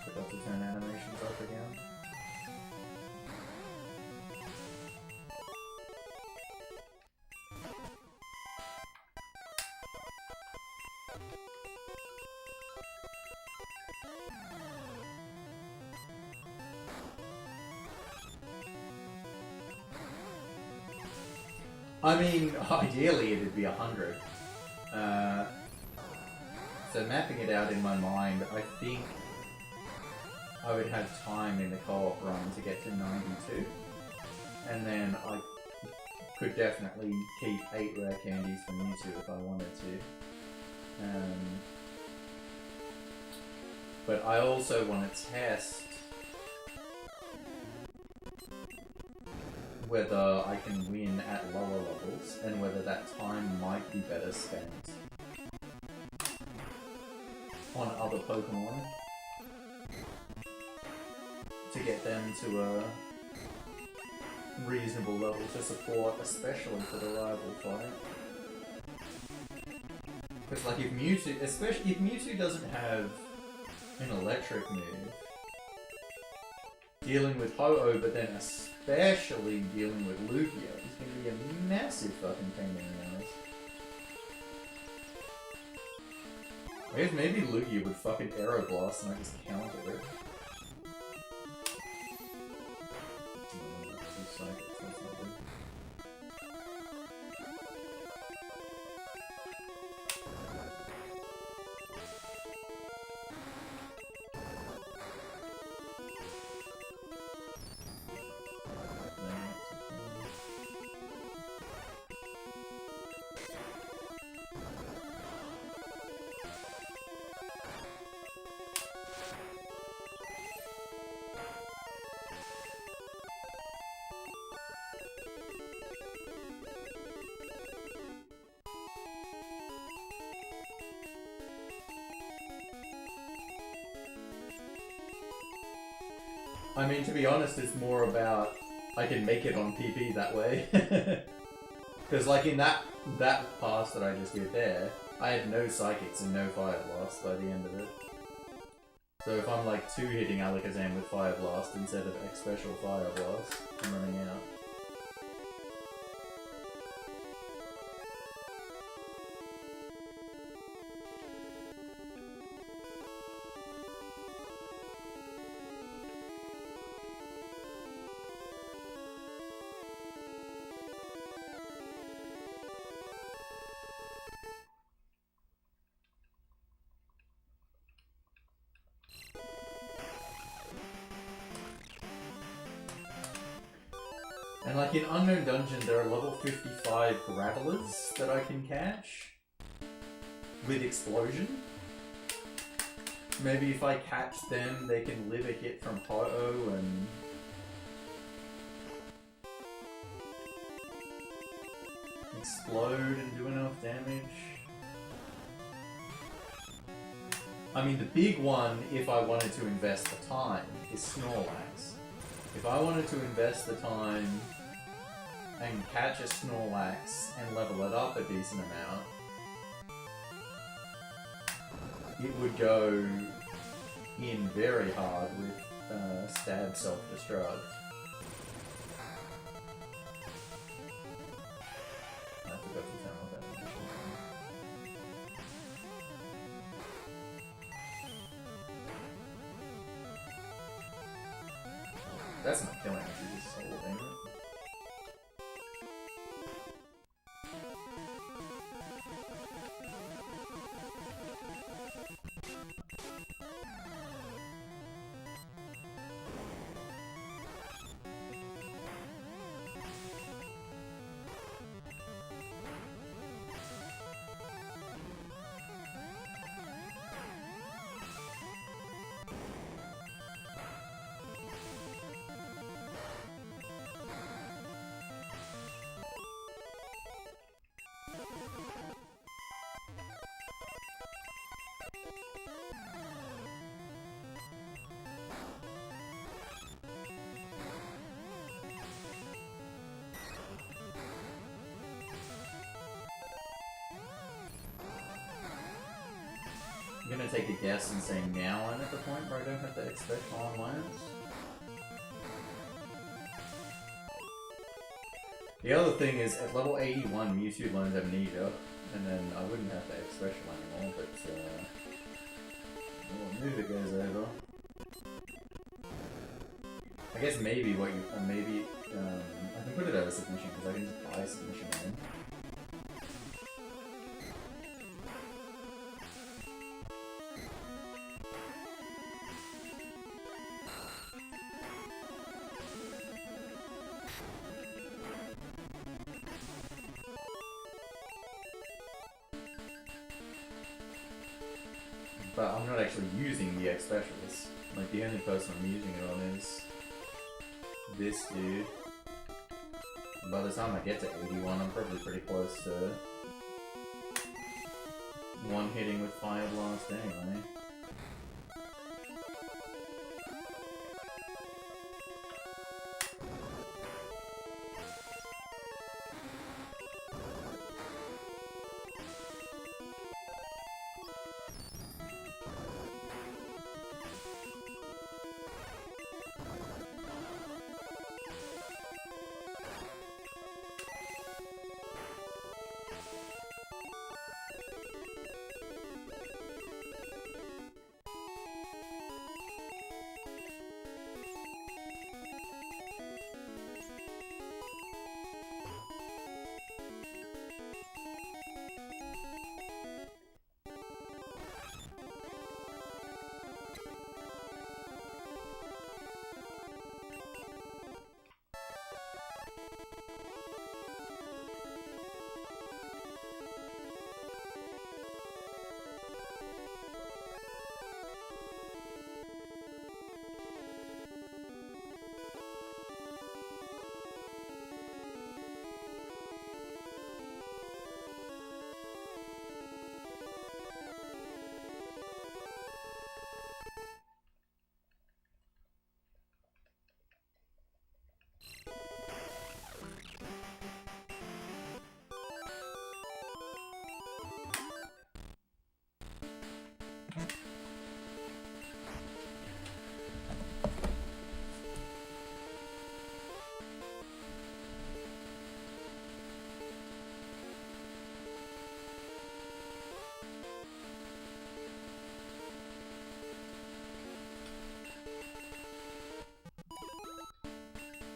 Forgot to turn animations up again. I mean, ideally it'd be 100. So mapping it out in my mind, I think I would have time in the co-op run to get to 92. And then I could definitely keep 8 rare candies for Mewtwo if I wanted to. But I also want to test whether I can win at lower levels, and whether that time might be better spent on other Pokemon to get them to a reasonable level to support, especially for the rival fight. Because like if Mewtwo, especially if Mewtwo doesn't have an electric move, dealing with Ho-Oh, but then especially dealing with Lugia, is going to be a massive fucking pain in the ass. I guess maybe Lugia would fucking Aeroblast and I just counter it. I mean, to be honest, it's more about I can make it on PP that way. Because like in that pass that I just did there, I had no Psychics and no Fire Blast by the end of it. So if I'm like 2-hitting Alakazam with Fire Blast instead of X Special Fire Blast, I'm running out. And like in Unknown Dungeon, there are level 55 Grabblers that I can catch with Explosion. Maybe if I catch them, they can live a hit from Ho-Oh and... explode and do enough damage. I mean, the big one, if I wanted to invest the time, is Snorlax. If I wanted to invest the time and catch a Snorlax and level it up a decent amount, it would go in very hard with Stab Self-Destruct. I forgot to turn off that one. That's not killing us, you're just solving it. I'm gonna take a guess and say now I'm at the point where I don't have to expect on lands. The other thing is, at level 81, Mewtwo learns Amnesia, and then I wouldn't have to X Special anymore, but well, move it goes over. I guess maybe what you, I can put it as a submission, because I can just buy submission on him. But I'm not actually using the X Specialist. Like, the only person I'm using it on is this dude. By the time I get to 81, I'm probably pretty close to one hitting with Fire Blast anyway.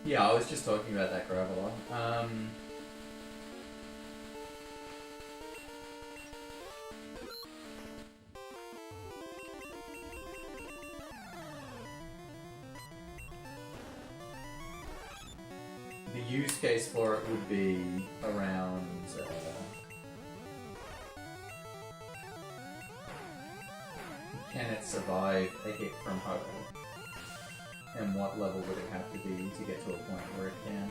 Yeah, I was just talking about that Graveler. The use case for it would be around can it survive a hit from Ho? And what level would it have to be to get to a point where it can?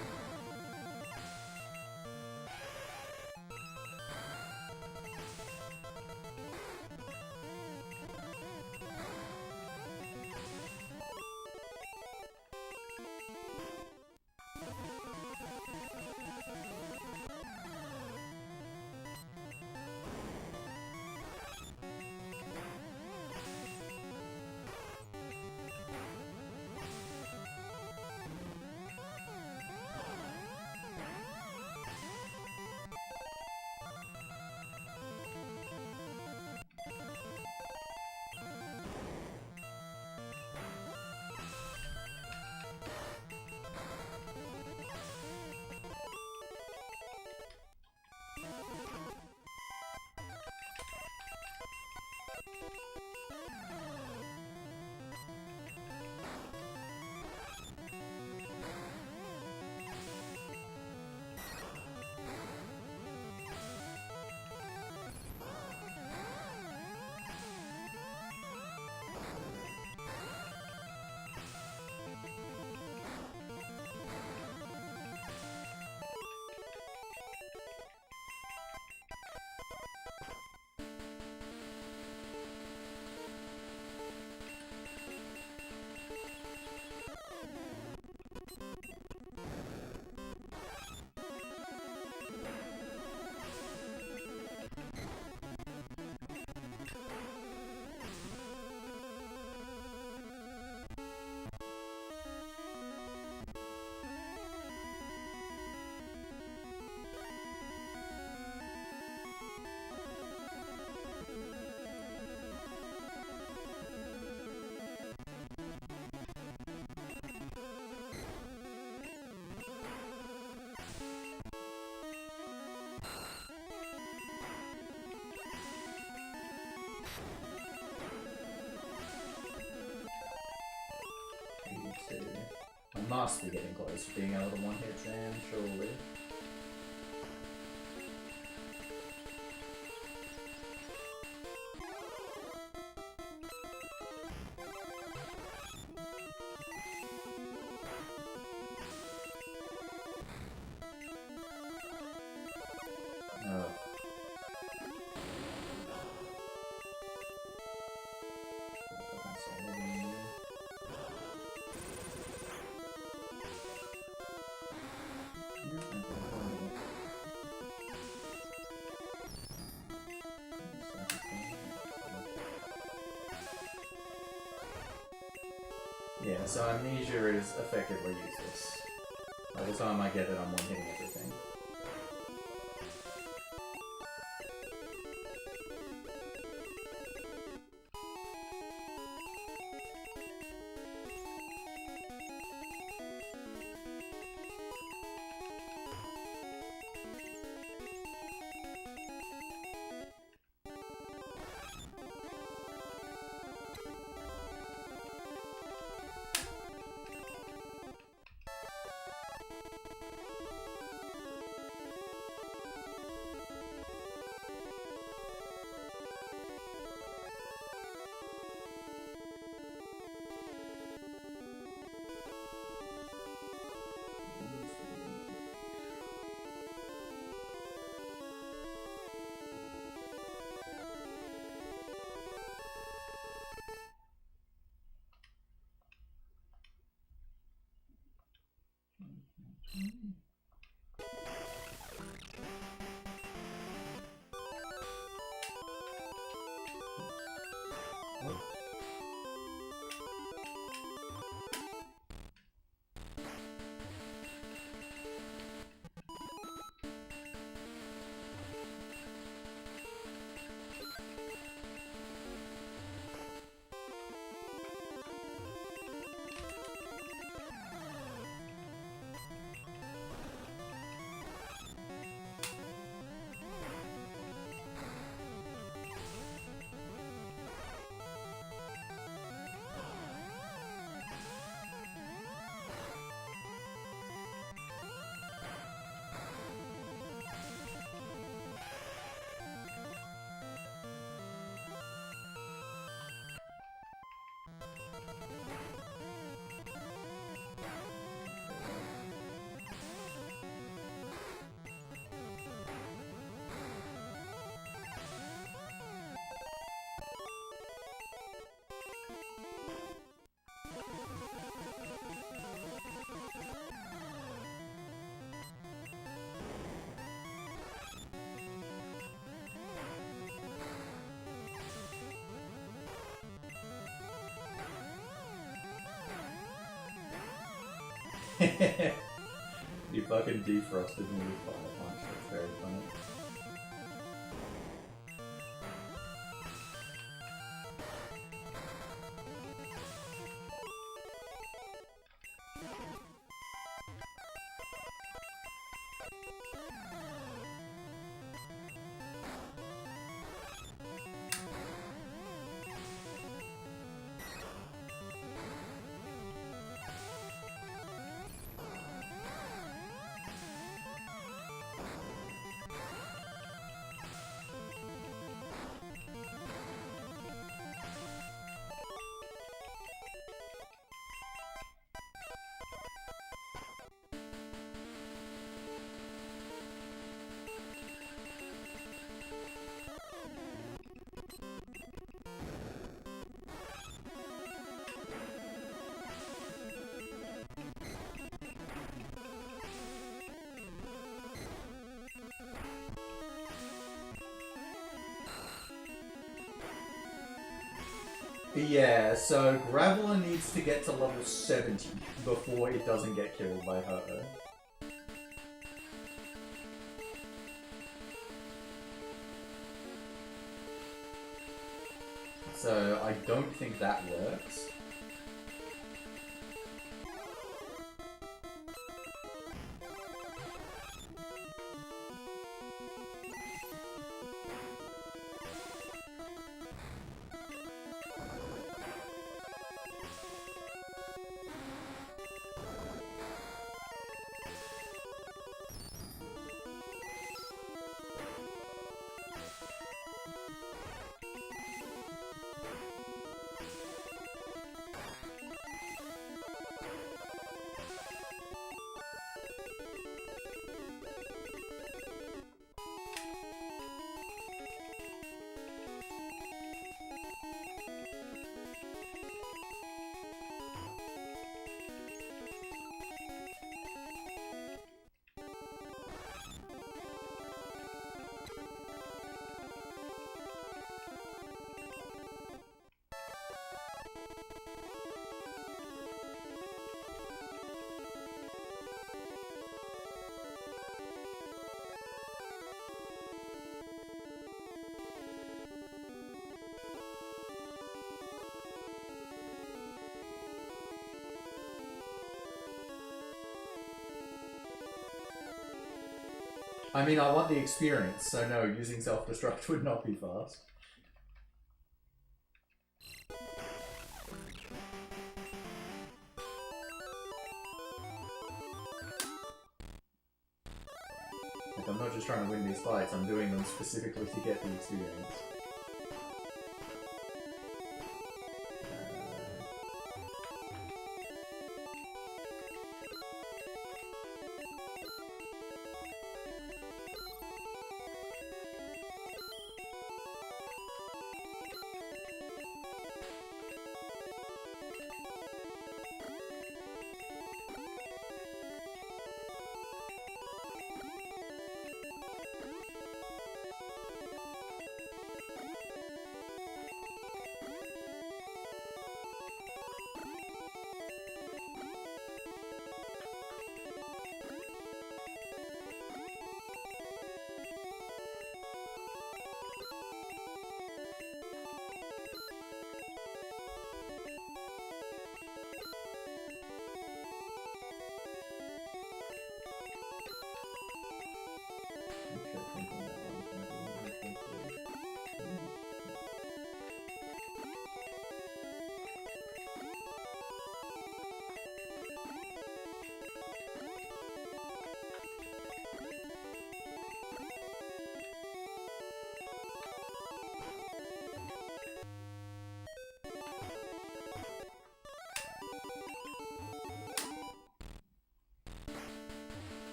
I must be getting close to being able to one-hit Zam, surely. Oh. Yeah, so Amnesia is effectively useless. By the time I get it, I'm one-hitting everything. You fucking defrosted me with Fire Punch, that's very funny. Yeah, so Graveler needs to get to level 70 before it doesn't get killed by Ho-Oh. So I don't think that works. I mean, I want the experience, so no, using self-destruct would not be fast. Like, I'm not just trying to win these fights, I'm doing them specifically to get the experience.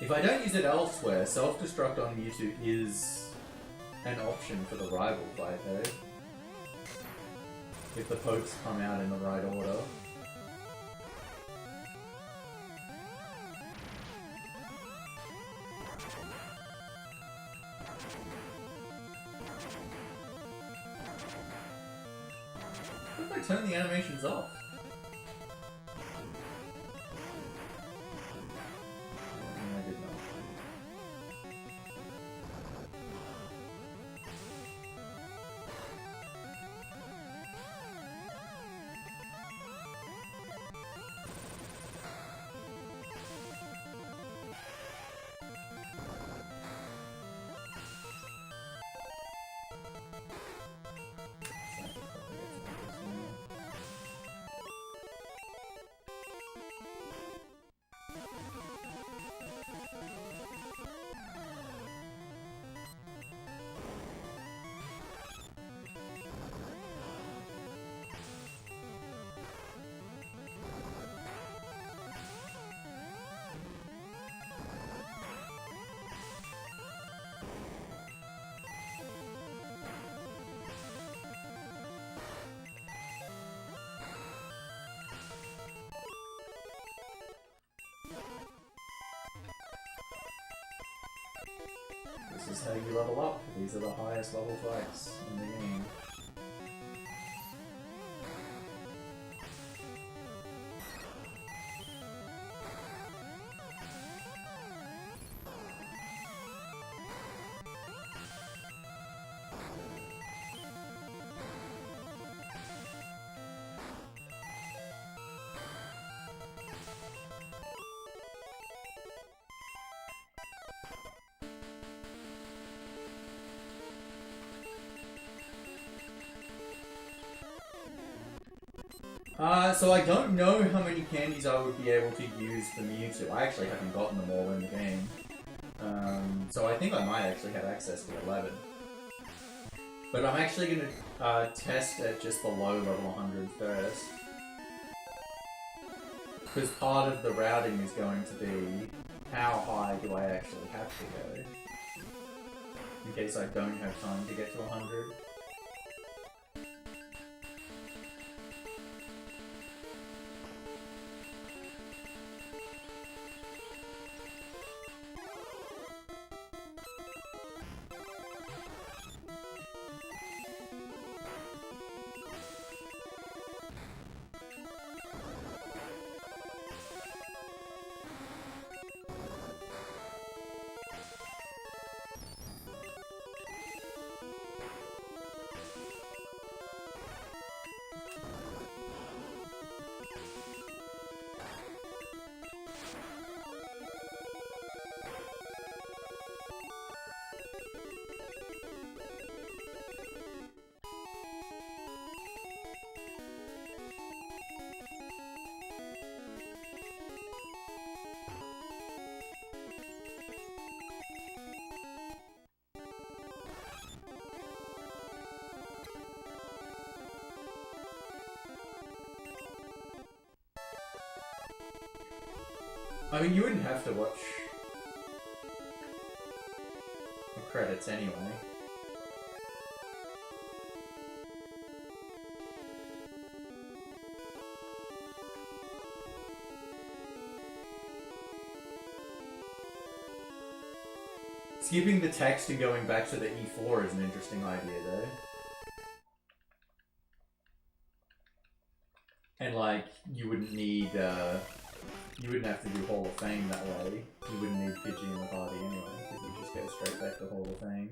If I don't use it elsewhere, self-destruct on Mewtwo is an option for the rival fight, though. If the pokes come out in the right order. What if I turn the animations off? I did not. This is how you level up. These are the highest level fights in the game. So I don't know how many candies I would be able to use for Mewtwo. I actually haven't gotten them all in the game. So I think I might actually have access to 11. But I'm actually going to test at just below level 100 first. Because part of the routing is going to be how high do I actually have to go. In case I don't have time to get to 100. I mean, you wouldn't have to watch the credits anyway. Skipping the text and going back to the E4 is an interesting idea, though. And, like, you wouldn't need, you wouldn't have to do Hall of Fame that way. You wouldn't need Pidgey in the party anyway, because you just go straight back to Hall of Fame.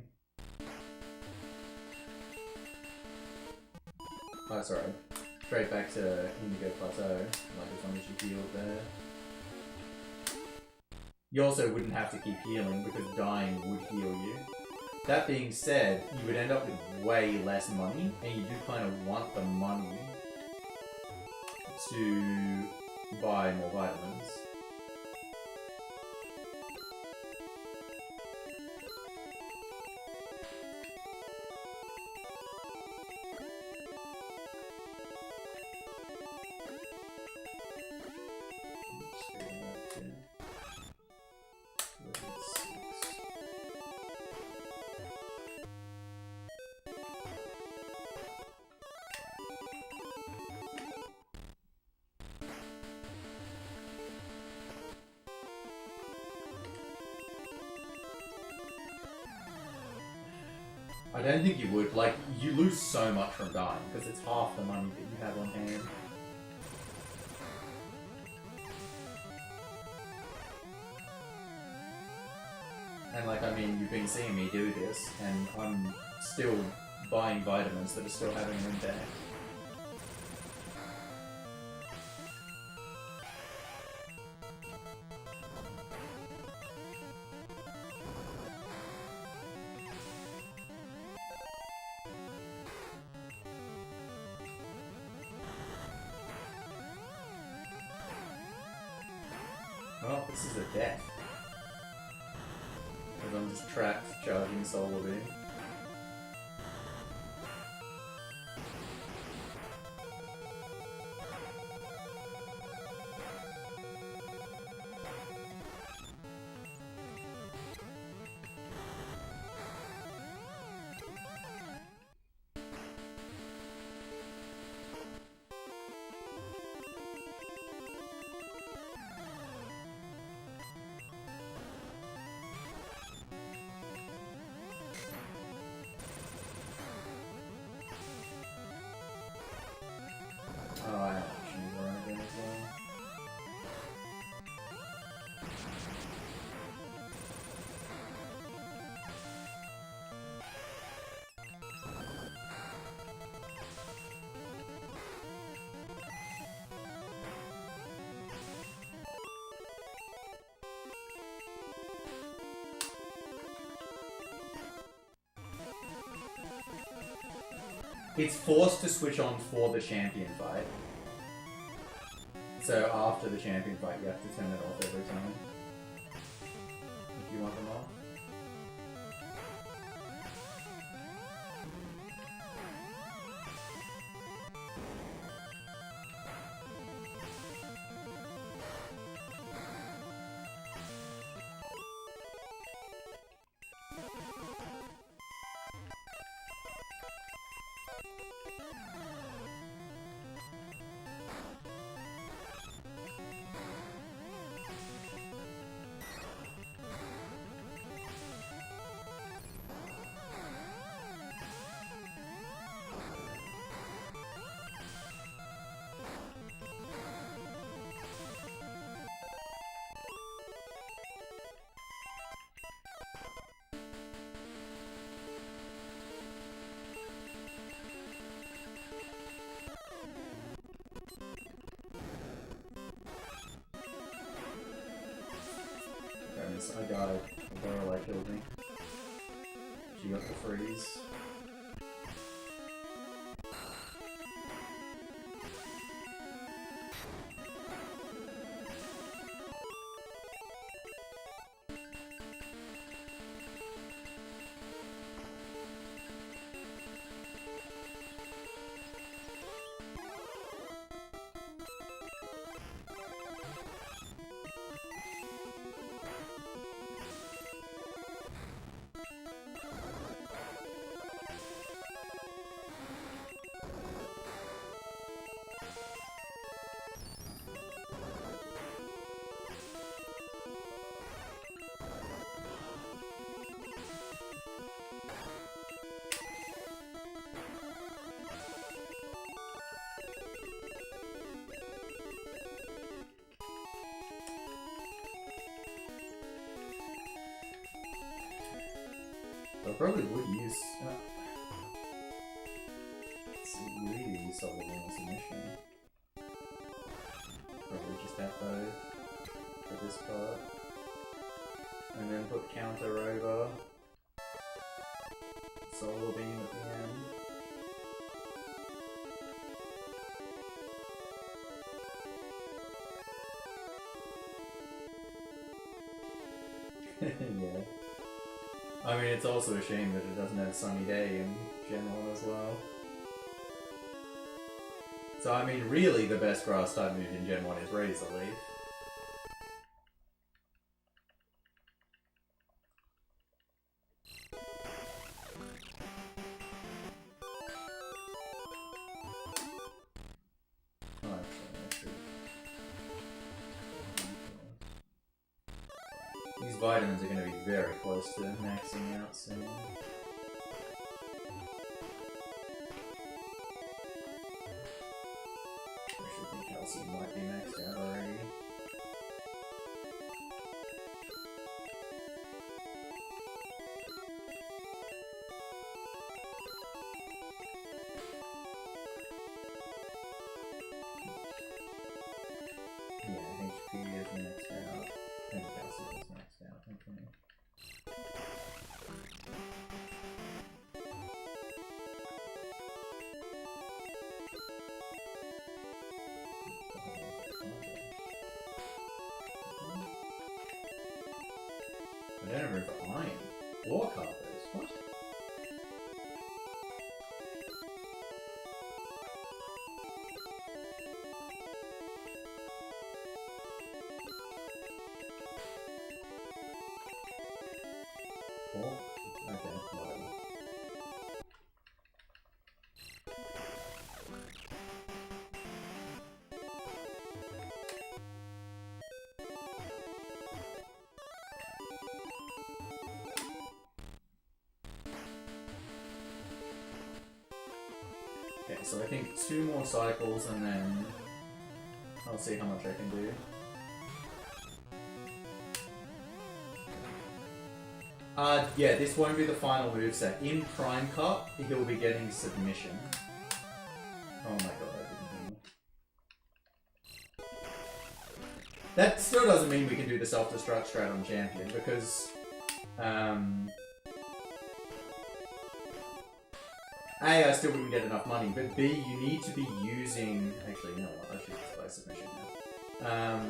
Oh, sorry. Straight back to Indigo Plateau, like as long as you healed there. You also wouldn't have to keep healing, because dying would heal you. That being said, you would end up with way less money, and you do kind of want the money to buy more vitamins. I don't think you would. Like, you lose so much from dying, because it's half the money that you have on hand. And like, I mean, you've been seeing me do this, and I'm still buying vitamins that are still having an impact. Well, this is a death. Because I'm just trapped charging Solar Beam. Oh, I actually run again as well. It's forced to switch on for the champion fight. So after the champion fight, you have to turn it off every time. If you want them off. I died. Lorelei killed me. She got the freeze. I probably would use. Really use Solar Beam as a mission. Probably just have both for this part. And then put counter over Solar Beam at the end. Yeah. I mean, it's also a shame that it doesn't have Sunny Day in Gen 1 as well. So, I mean, really the best grass type move in Gen 1 is Razor Leaf. These vitamins are going to be very close to maxing out soon. Potsy might be maxed out already. Yeah, HP is maxed out. And calcium is maxed out, okay. I don't remember iron. War carpets. What? War? Okay, whatever. Okay, so I think 2 more cycles and then I'll see how much I can do. Yeah, this won't be the final moveset. In Prime Cup, he'll be getting Submission. Oh my god, I didn't know. That still doesn't mean we can do the self-destruct strat on Champion, because A, I still wouldn't get enough money, but B, you need to be using... Actually, you know what, I should just play Submission now.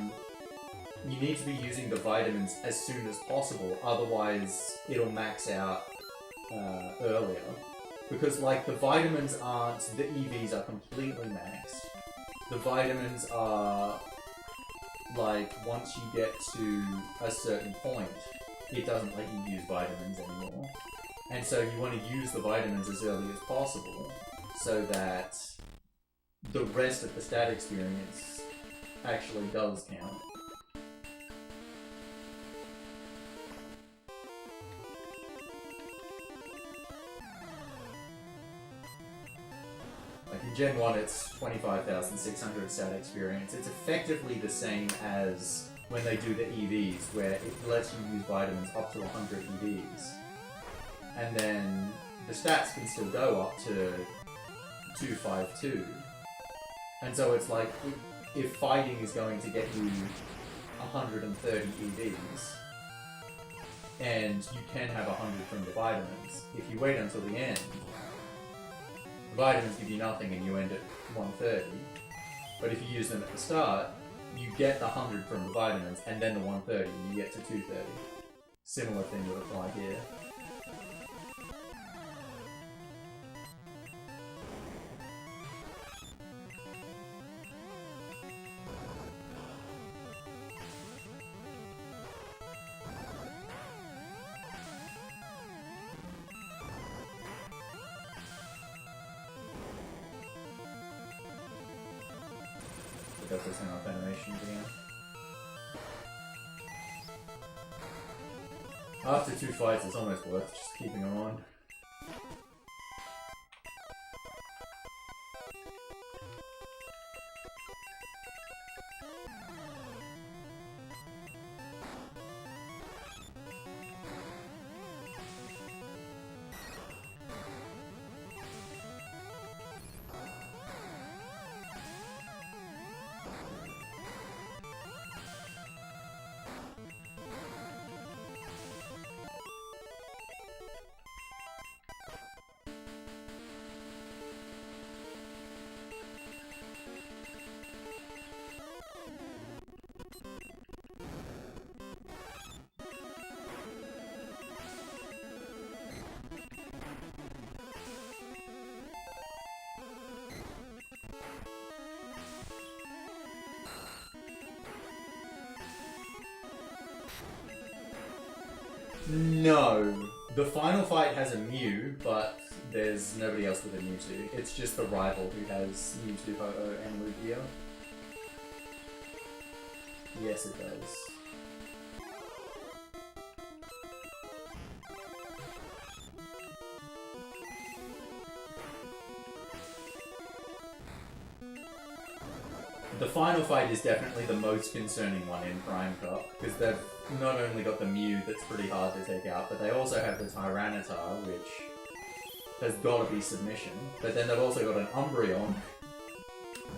You need to be using the vitamins as soon as possible, otherwise it'll max out earlier. Because, like, the vitamins aren't... The EVs are completely maxed. The vitamins are... Like, once you get to a certain point, it doesn't let you use vitamins anymore. And so you want to use the vitamins as early as possible, so that the rest of the stat experience actually does count. Like in Gen 1 it's 25,600 stat experience. It's effectively the same as when they do the EVs, where it lets you use vitamins up to 100 EVs. And then the stats can still go up to 252. And so it's like, if fighting is going to get you 130 EVs, and you can have 100 from the vitamins, if you wait until the end, the vitamins give you nothing and you end at 130. But if you use them at the start, you get the 100 from the vitamins and then the 130 and you get to 230. Similar thing would apply here. Got this in off animations again. After 2 fights, it's almost worth just keeping them on. No. The final fight has a Mew, but there's nobody else with a Mewtwo. It's just the rival who has Mewtwo, Ho-Oh, and Lugia. Yes, it does. the final fight is definitely the most concerning one in Prime Cup, because they've not only got the Mew that's pretty hard to take out, but they also have the Tyranitar, which has got to be submission. But then they've also got an Umbreon,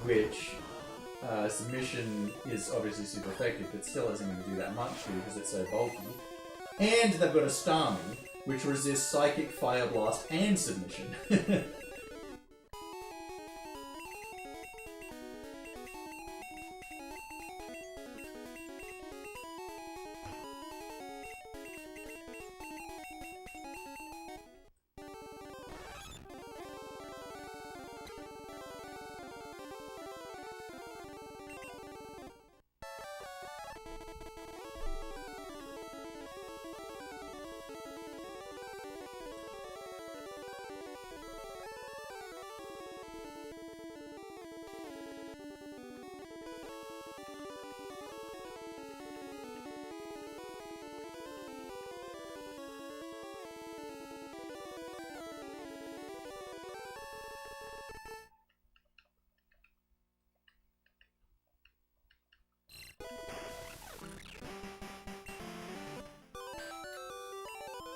which submission is obviously super effective, but still isn't going to do that much because it's so bulky. And they've got a Starmie, which resists Psychic, Fire Blast, and submission.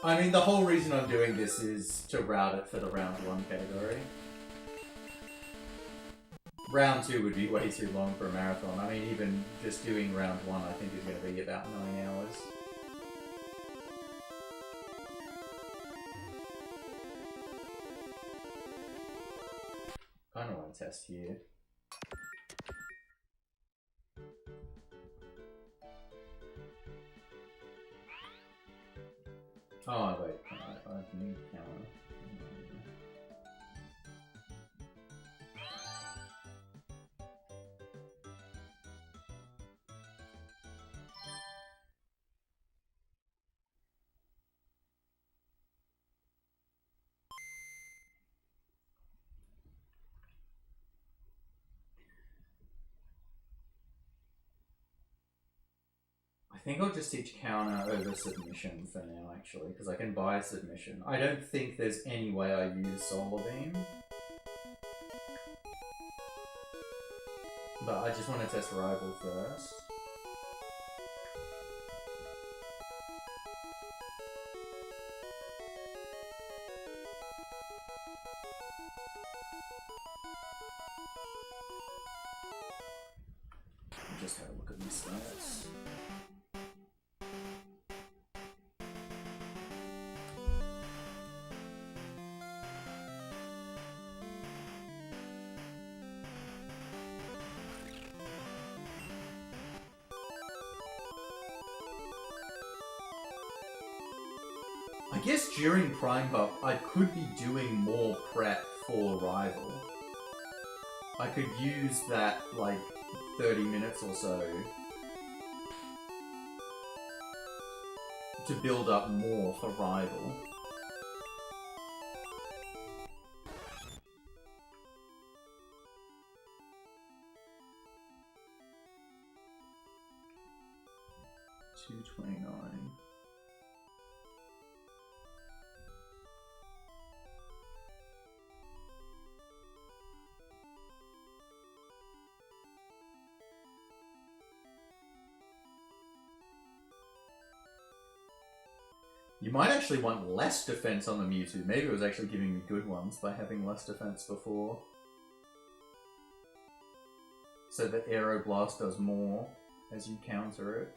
I mean, the whole reason I'm doing this is to route it for the round 1 category. Round 2 would be way too long for a marathon. I mean, even just doing round 1 I think is going to be about 9 hours. Kind of want to test here. Oh, wait. I need counter. I think I'll just teach counter over submission for now, actually, because I can buy submission. I don't think there's any way I use Solar Beam. But I just want to test Rival first. Just have a look at these stats. I guess during Prime Cup, I could be doing more prep for Rival. I could use that, like, 30 minutes or so to build up more for Rival. $229. You might actually want less defense on the Mewtwo. Maybe it was actually giving me good ones by having less defense before. So that Aeroblast does more as you counter it.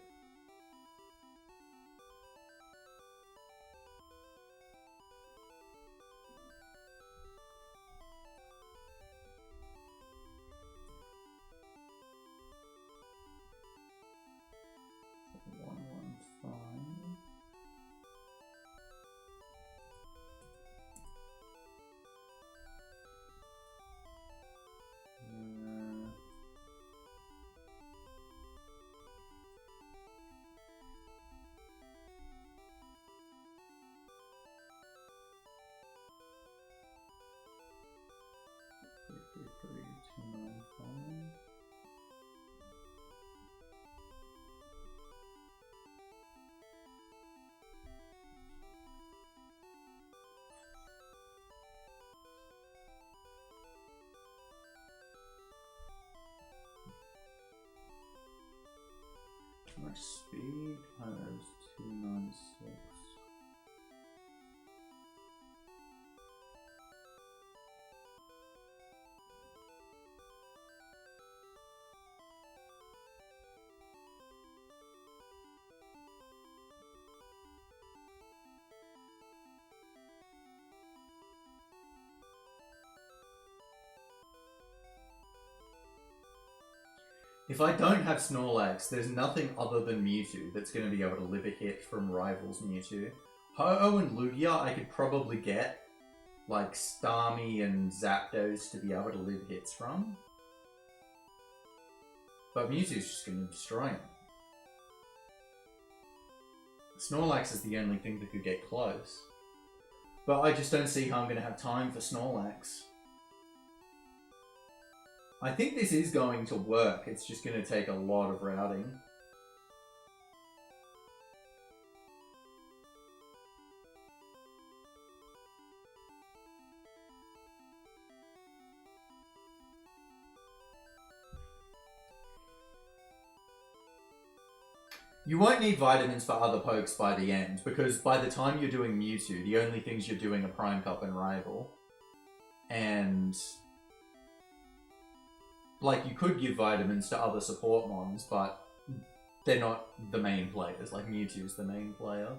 Too much speed has 296. If I don't have Snorlax, there's nothing other than Mewtwo that's going to be able to live a hit from Rival's Mewtwo. Ho-Oh and Lugia I could probably get, like Starmie and Zapdos to be able to live hits from. But Mewtwo's just going to destroy him. Snorlax is the only thing that could get close. But I just don't see how I'm going to have time for Snorlax. I think this is going to work, it's just going to take a lot of routing. You won't need vitamins for other pokes by the end, because by the time you're doing Mewtwo, the only things you're doing are Prime Cup and Rival. And like, you could give vitamins to other support mons, but they're not the main players. Like, Mewtwo's the main player.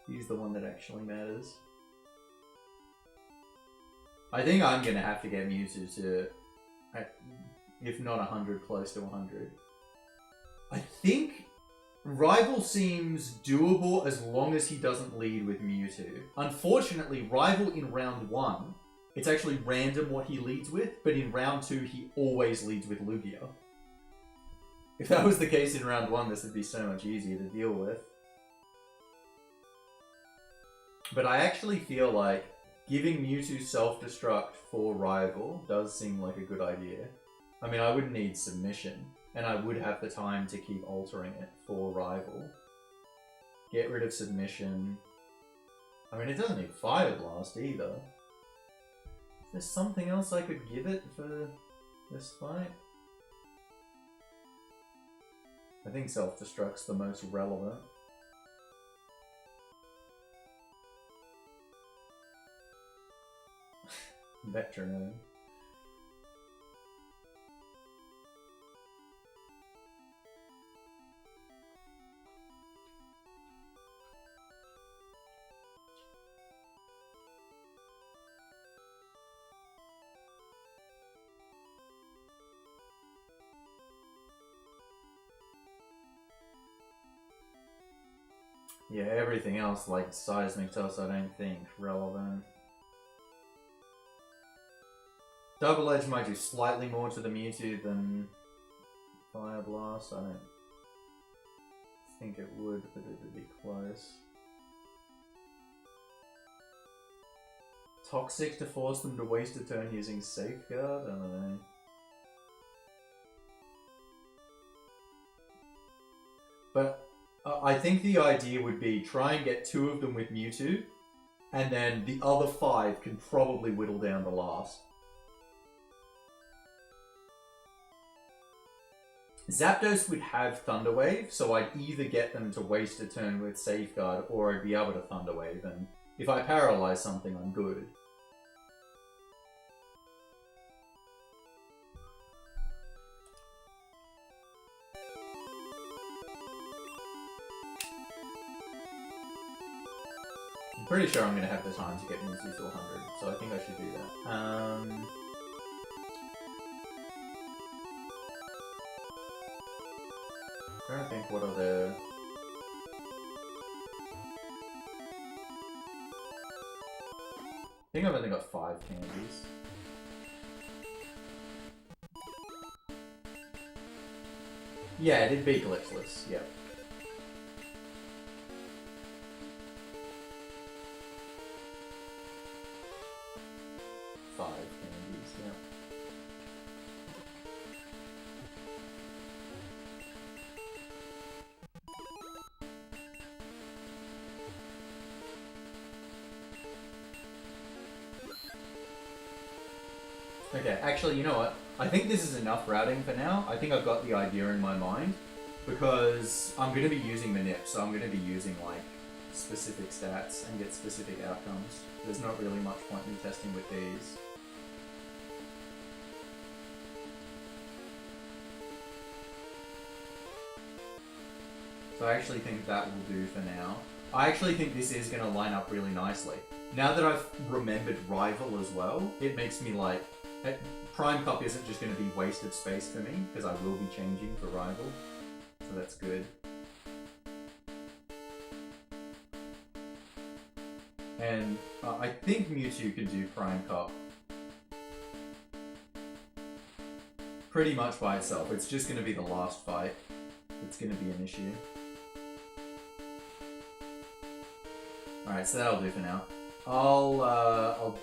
He's the one that actually matters. I think I'm going to have to get Mewtwo to, if not 100, close to 100. I think Rival seems doable as long as he doesn't lead with Mewtwo. Unfortunately, Rival in round 1... it's actually random what he leads with, but in round 2 he always leads with Lugia. If that was the case in round 1, this would be so much easier to deal with. But I actually feel like giving Mewtwo self-destruct for Rival does seem like a good idea. I mean, I would need submission, and I would have the time to keep altering it for Rival. Get rid of submission. I mean, it doesn't need Fire Blast either. There's something else I could give it for this fight. I think self-destruct's the most relevant. Veterinary. Yeah, everything else, like Seismic Toss, I don't think relevant. Double Edge might do slightly more to the Mewtwo than Fire Blast. I don't think it would, but it would be close. Toxic to force them to waste a turn using Safeguard? I don't know. But I think the idea would be try and get 2 of them with Mewtwo, and then the other 5 can probably whittle down the last. Zapdos would have Thunder Wave, so I'd either get them to waste a turn with Safeguard, or I'd be able to Thunder Wave, and if I paralyze something, I'm good. I'm pretty sure I'm going to have the time to get Mewtwo to 100, so I think I should do that. I'm trying to think what other... I think I've only got 5 candies. Yeah, it'd be glitchless, yep. Okay, actually, you know what? I think this is enough routing for now. I think I've got the idea in my mind. because I'm going to be using Manip, so I'm going to be using like specific stats and get specific outcomes. There's not really much point in me testing with these. So I actually think that will do for now. I actually think this is going to line up really nicely. Now that I've remembered Rival as well, it makes me like... Prime Cup isn't just going to be wasted space for me, because I will be changing for Rival. So that's good. And I think Mewtwo can do Prime Cup pretty much by itself. It's just going to be the last fight that's going to be an issue. Alright, so that'll do for now. I'll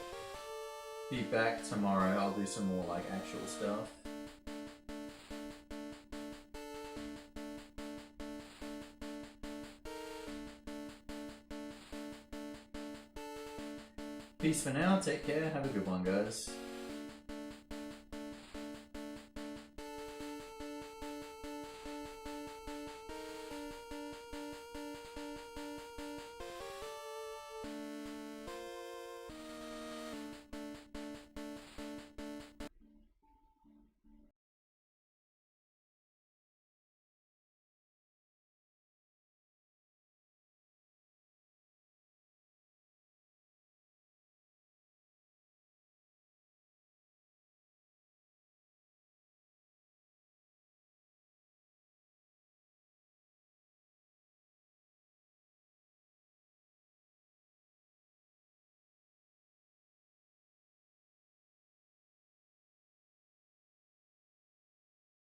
be back tomorrow. I'll do some more like actual stuff. Peace for now. Take care. Have a good one, guys.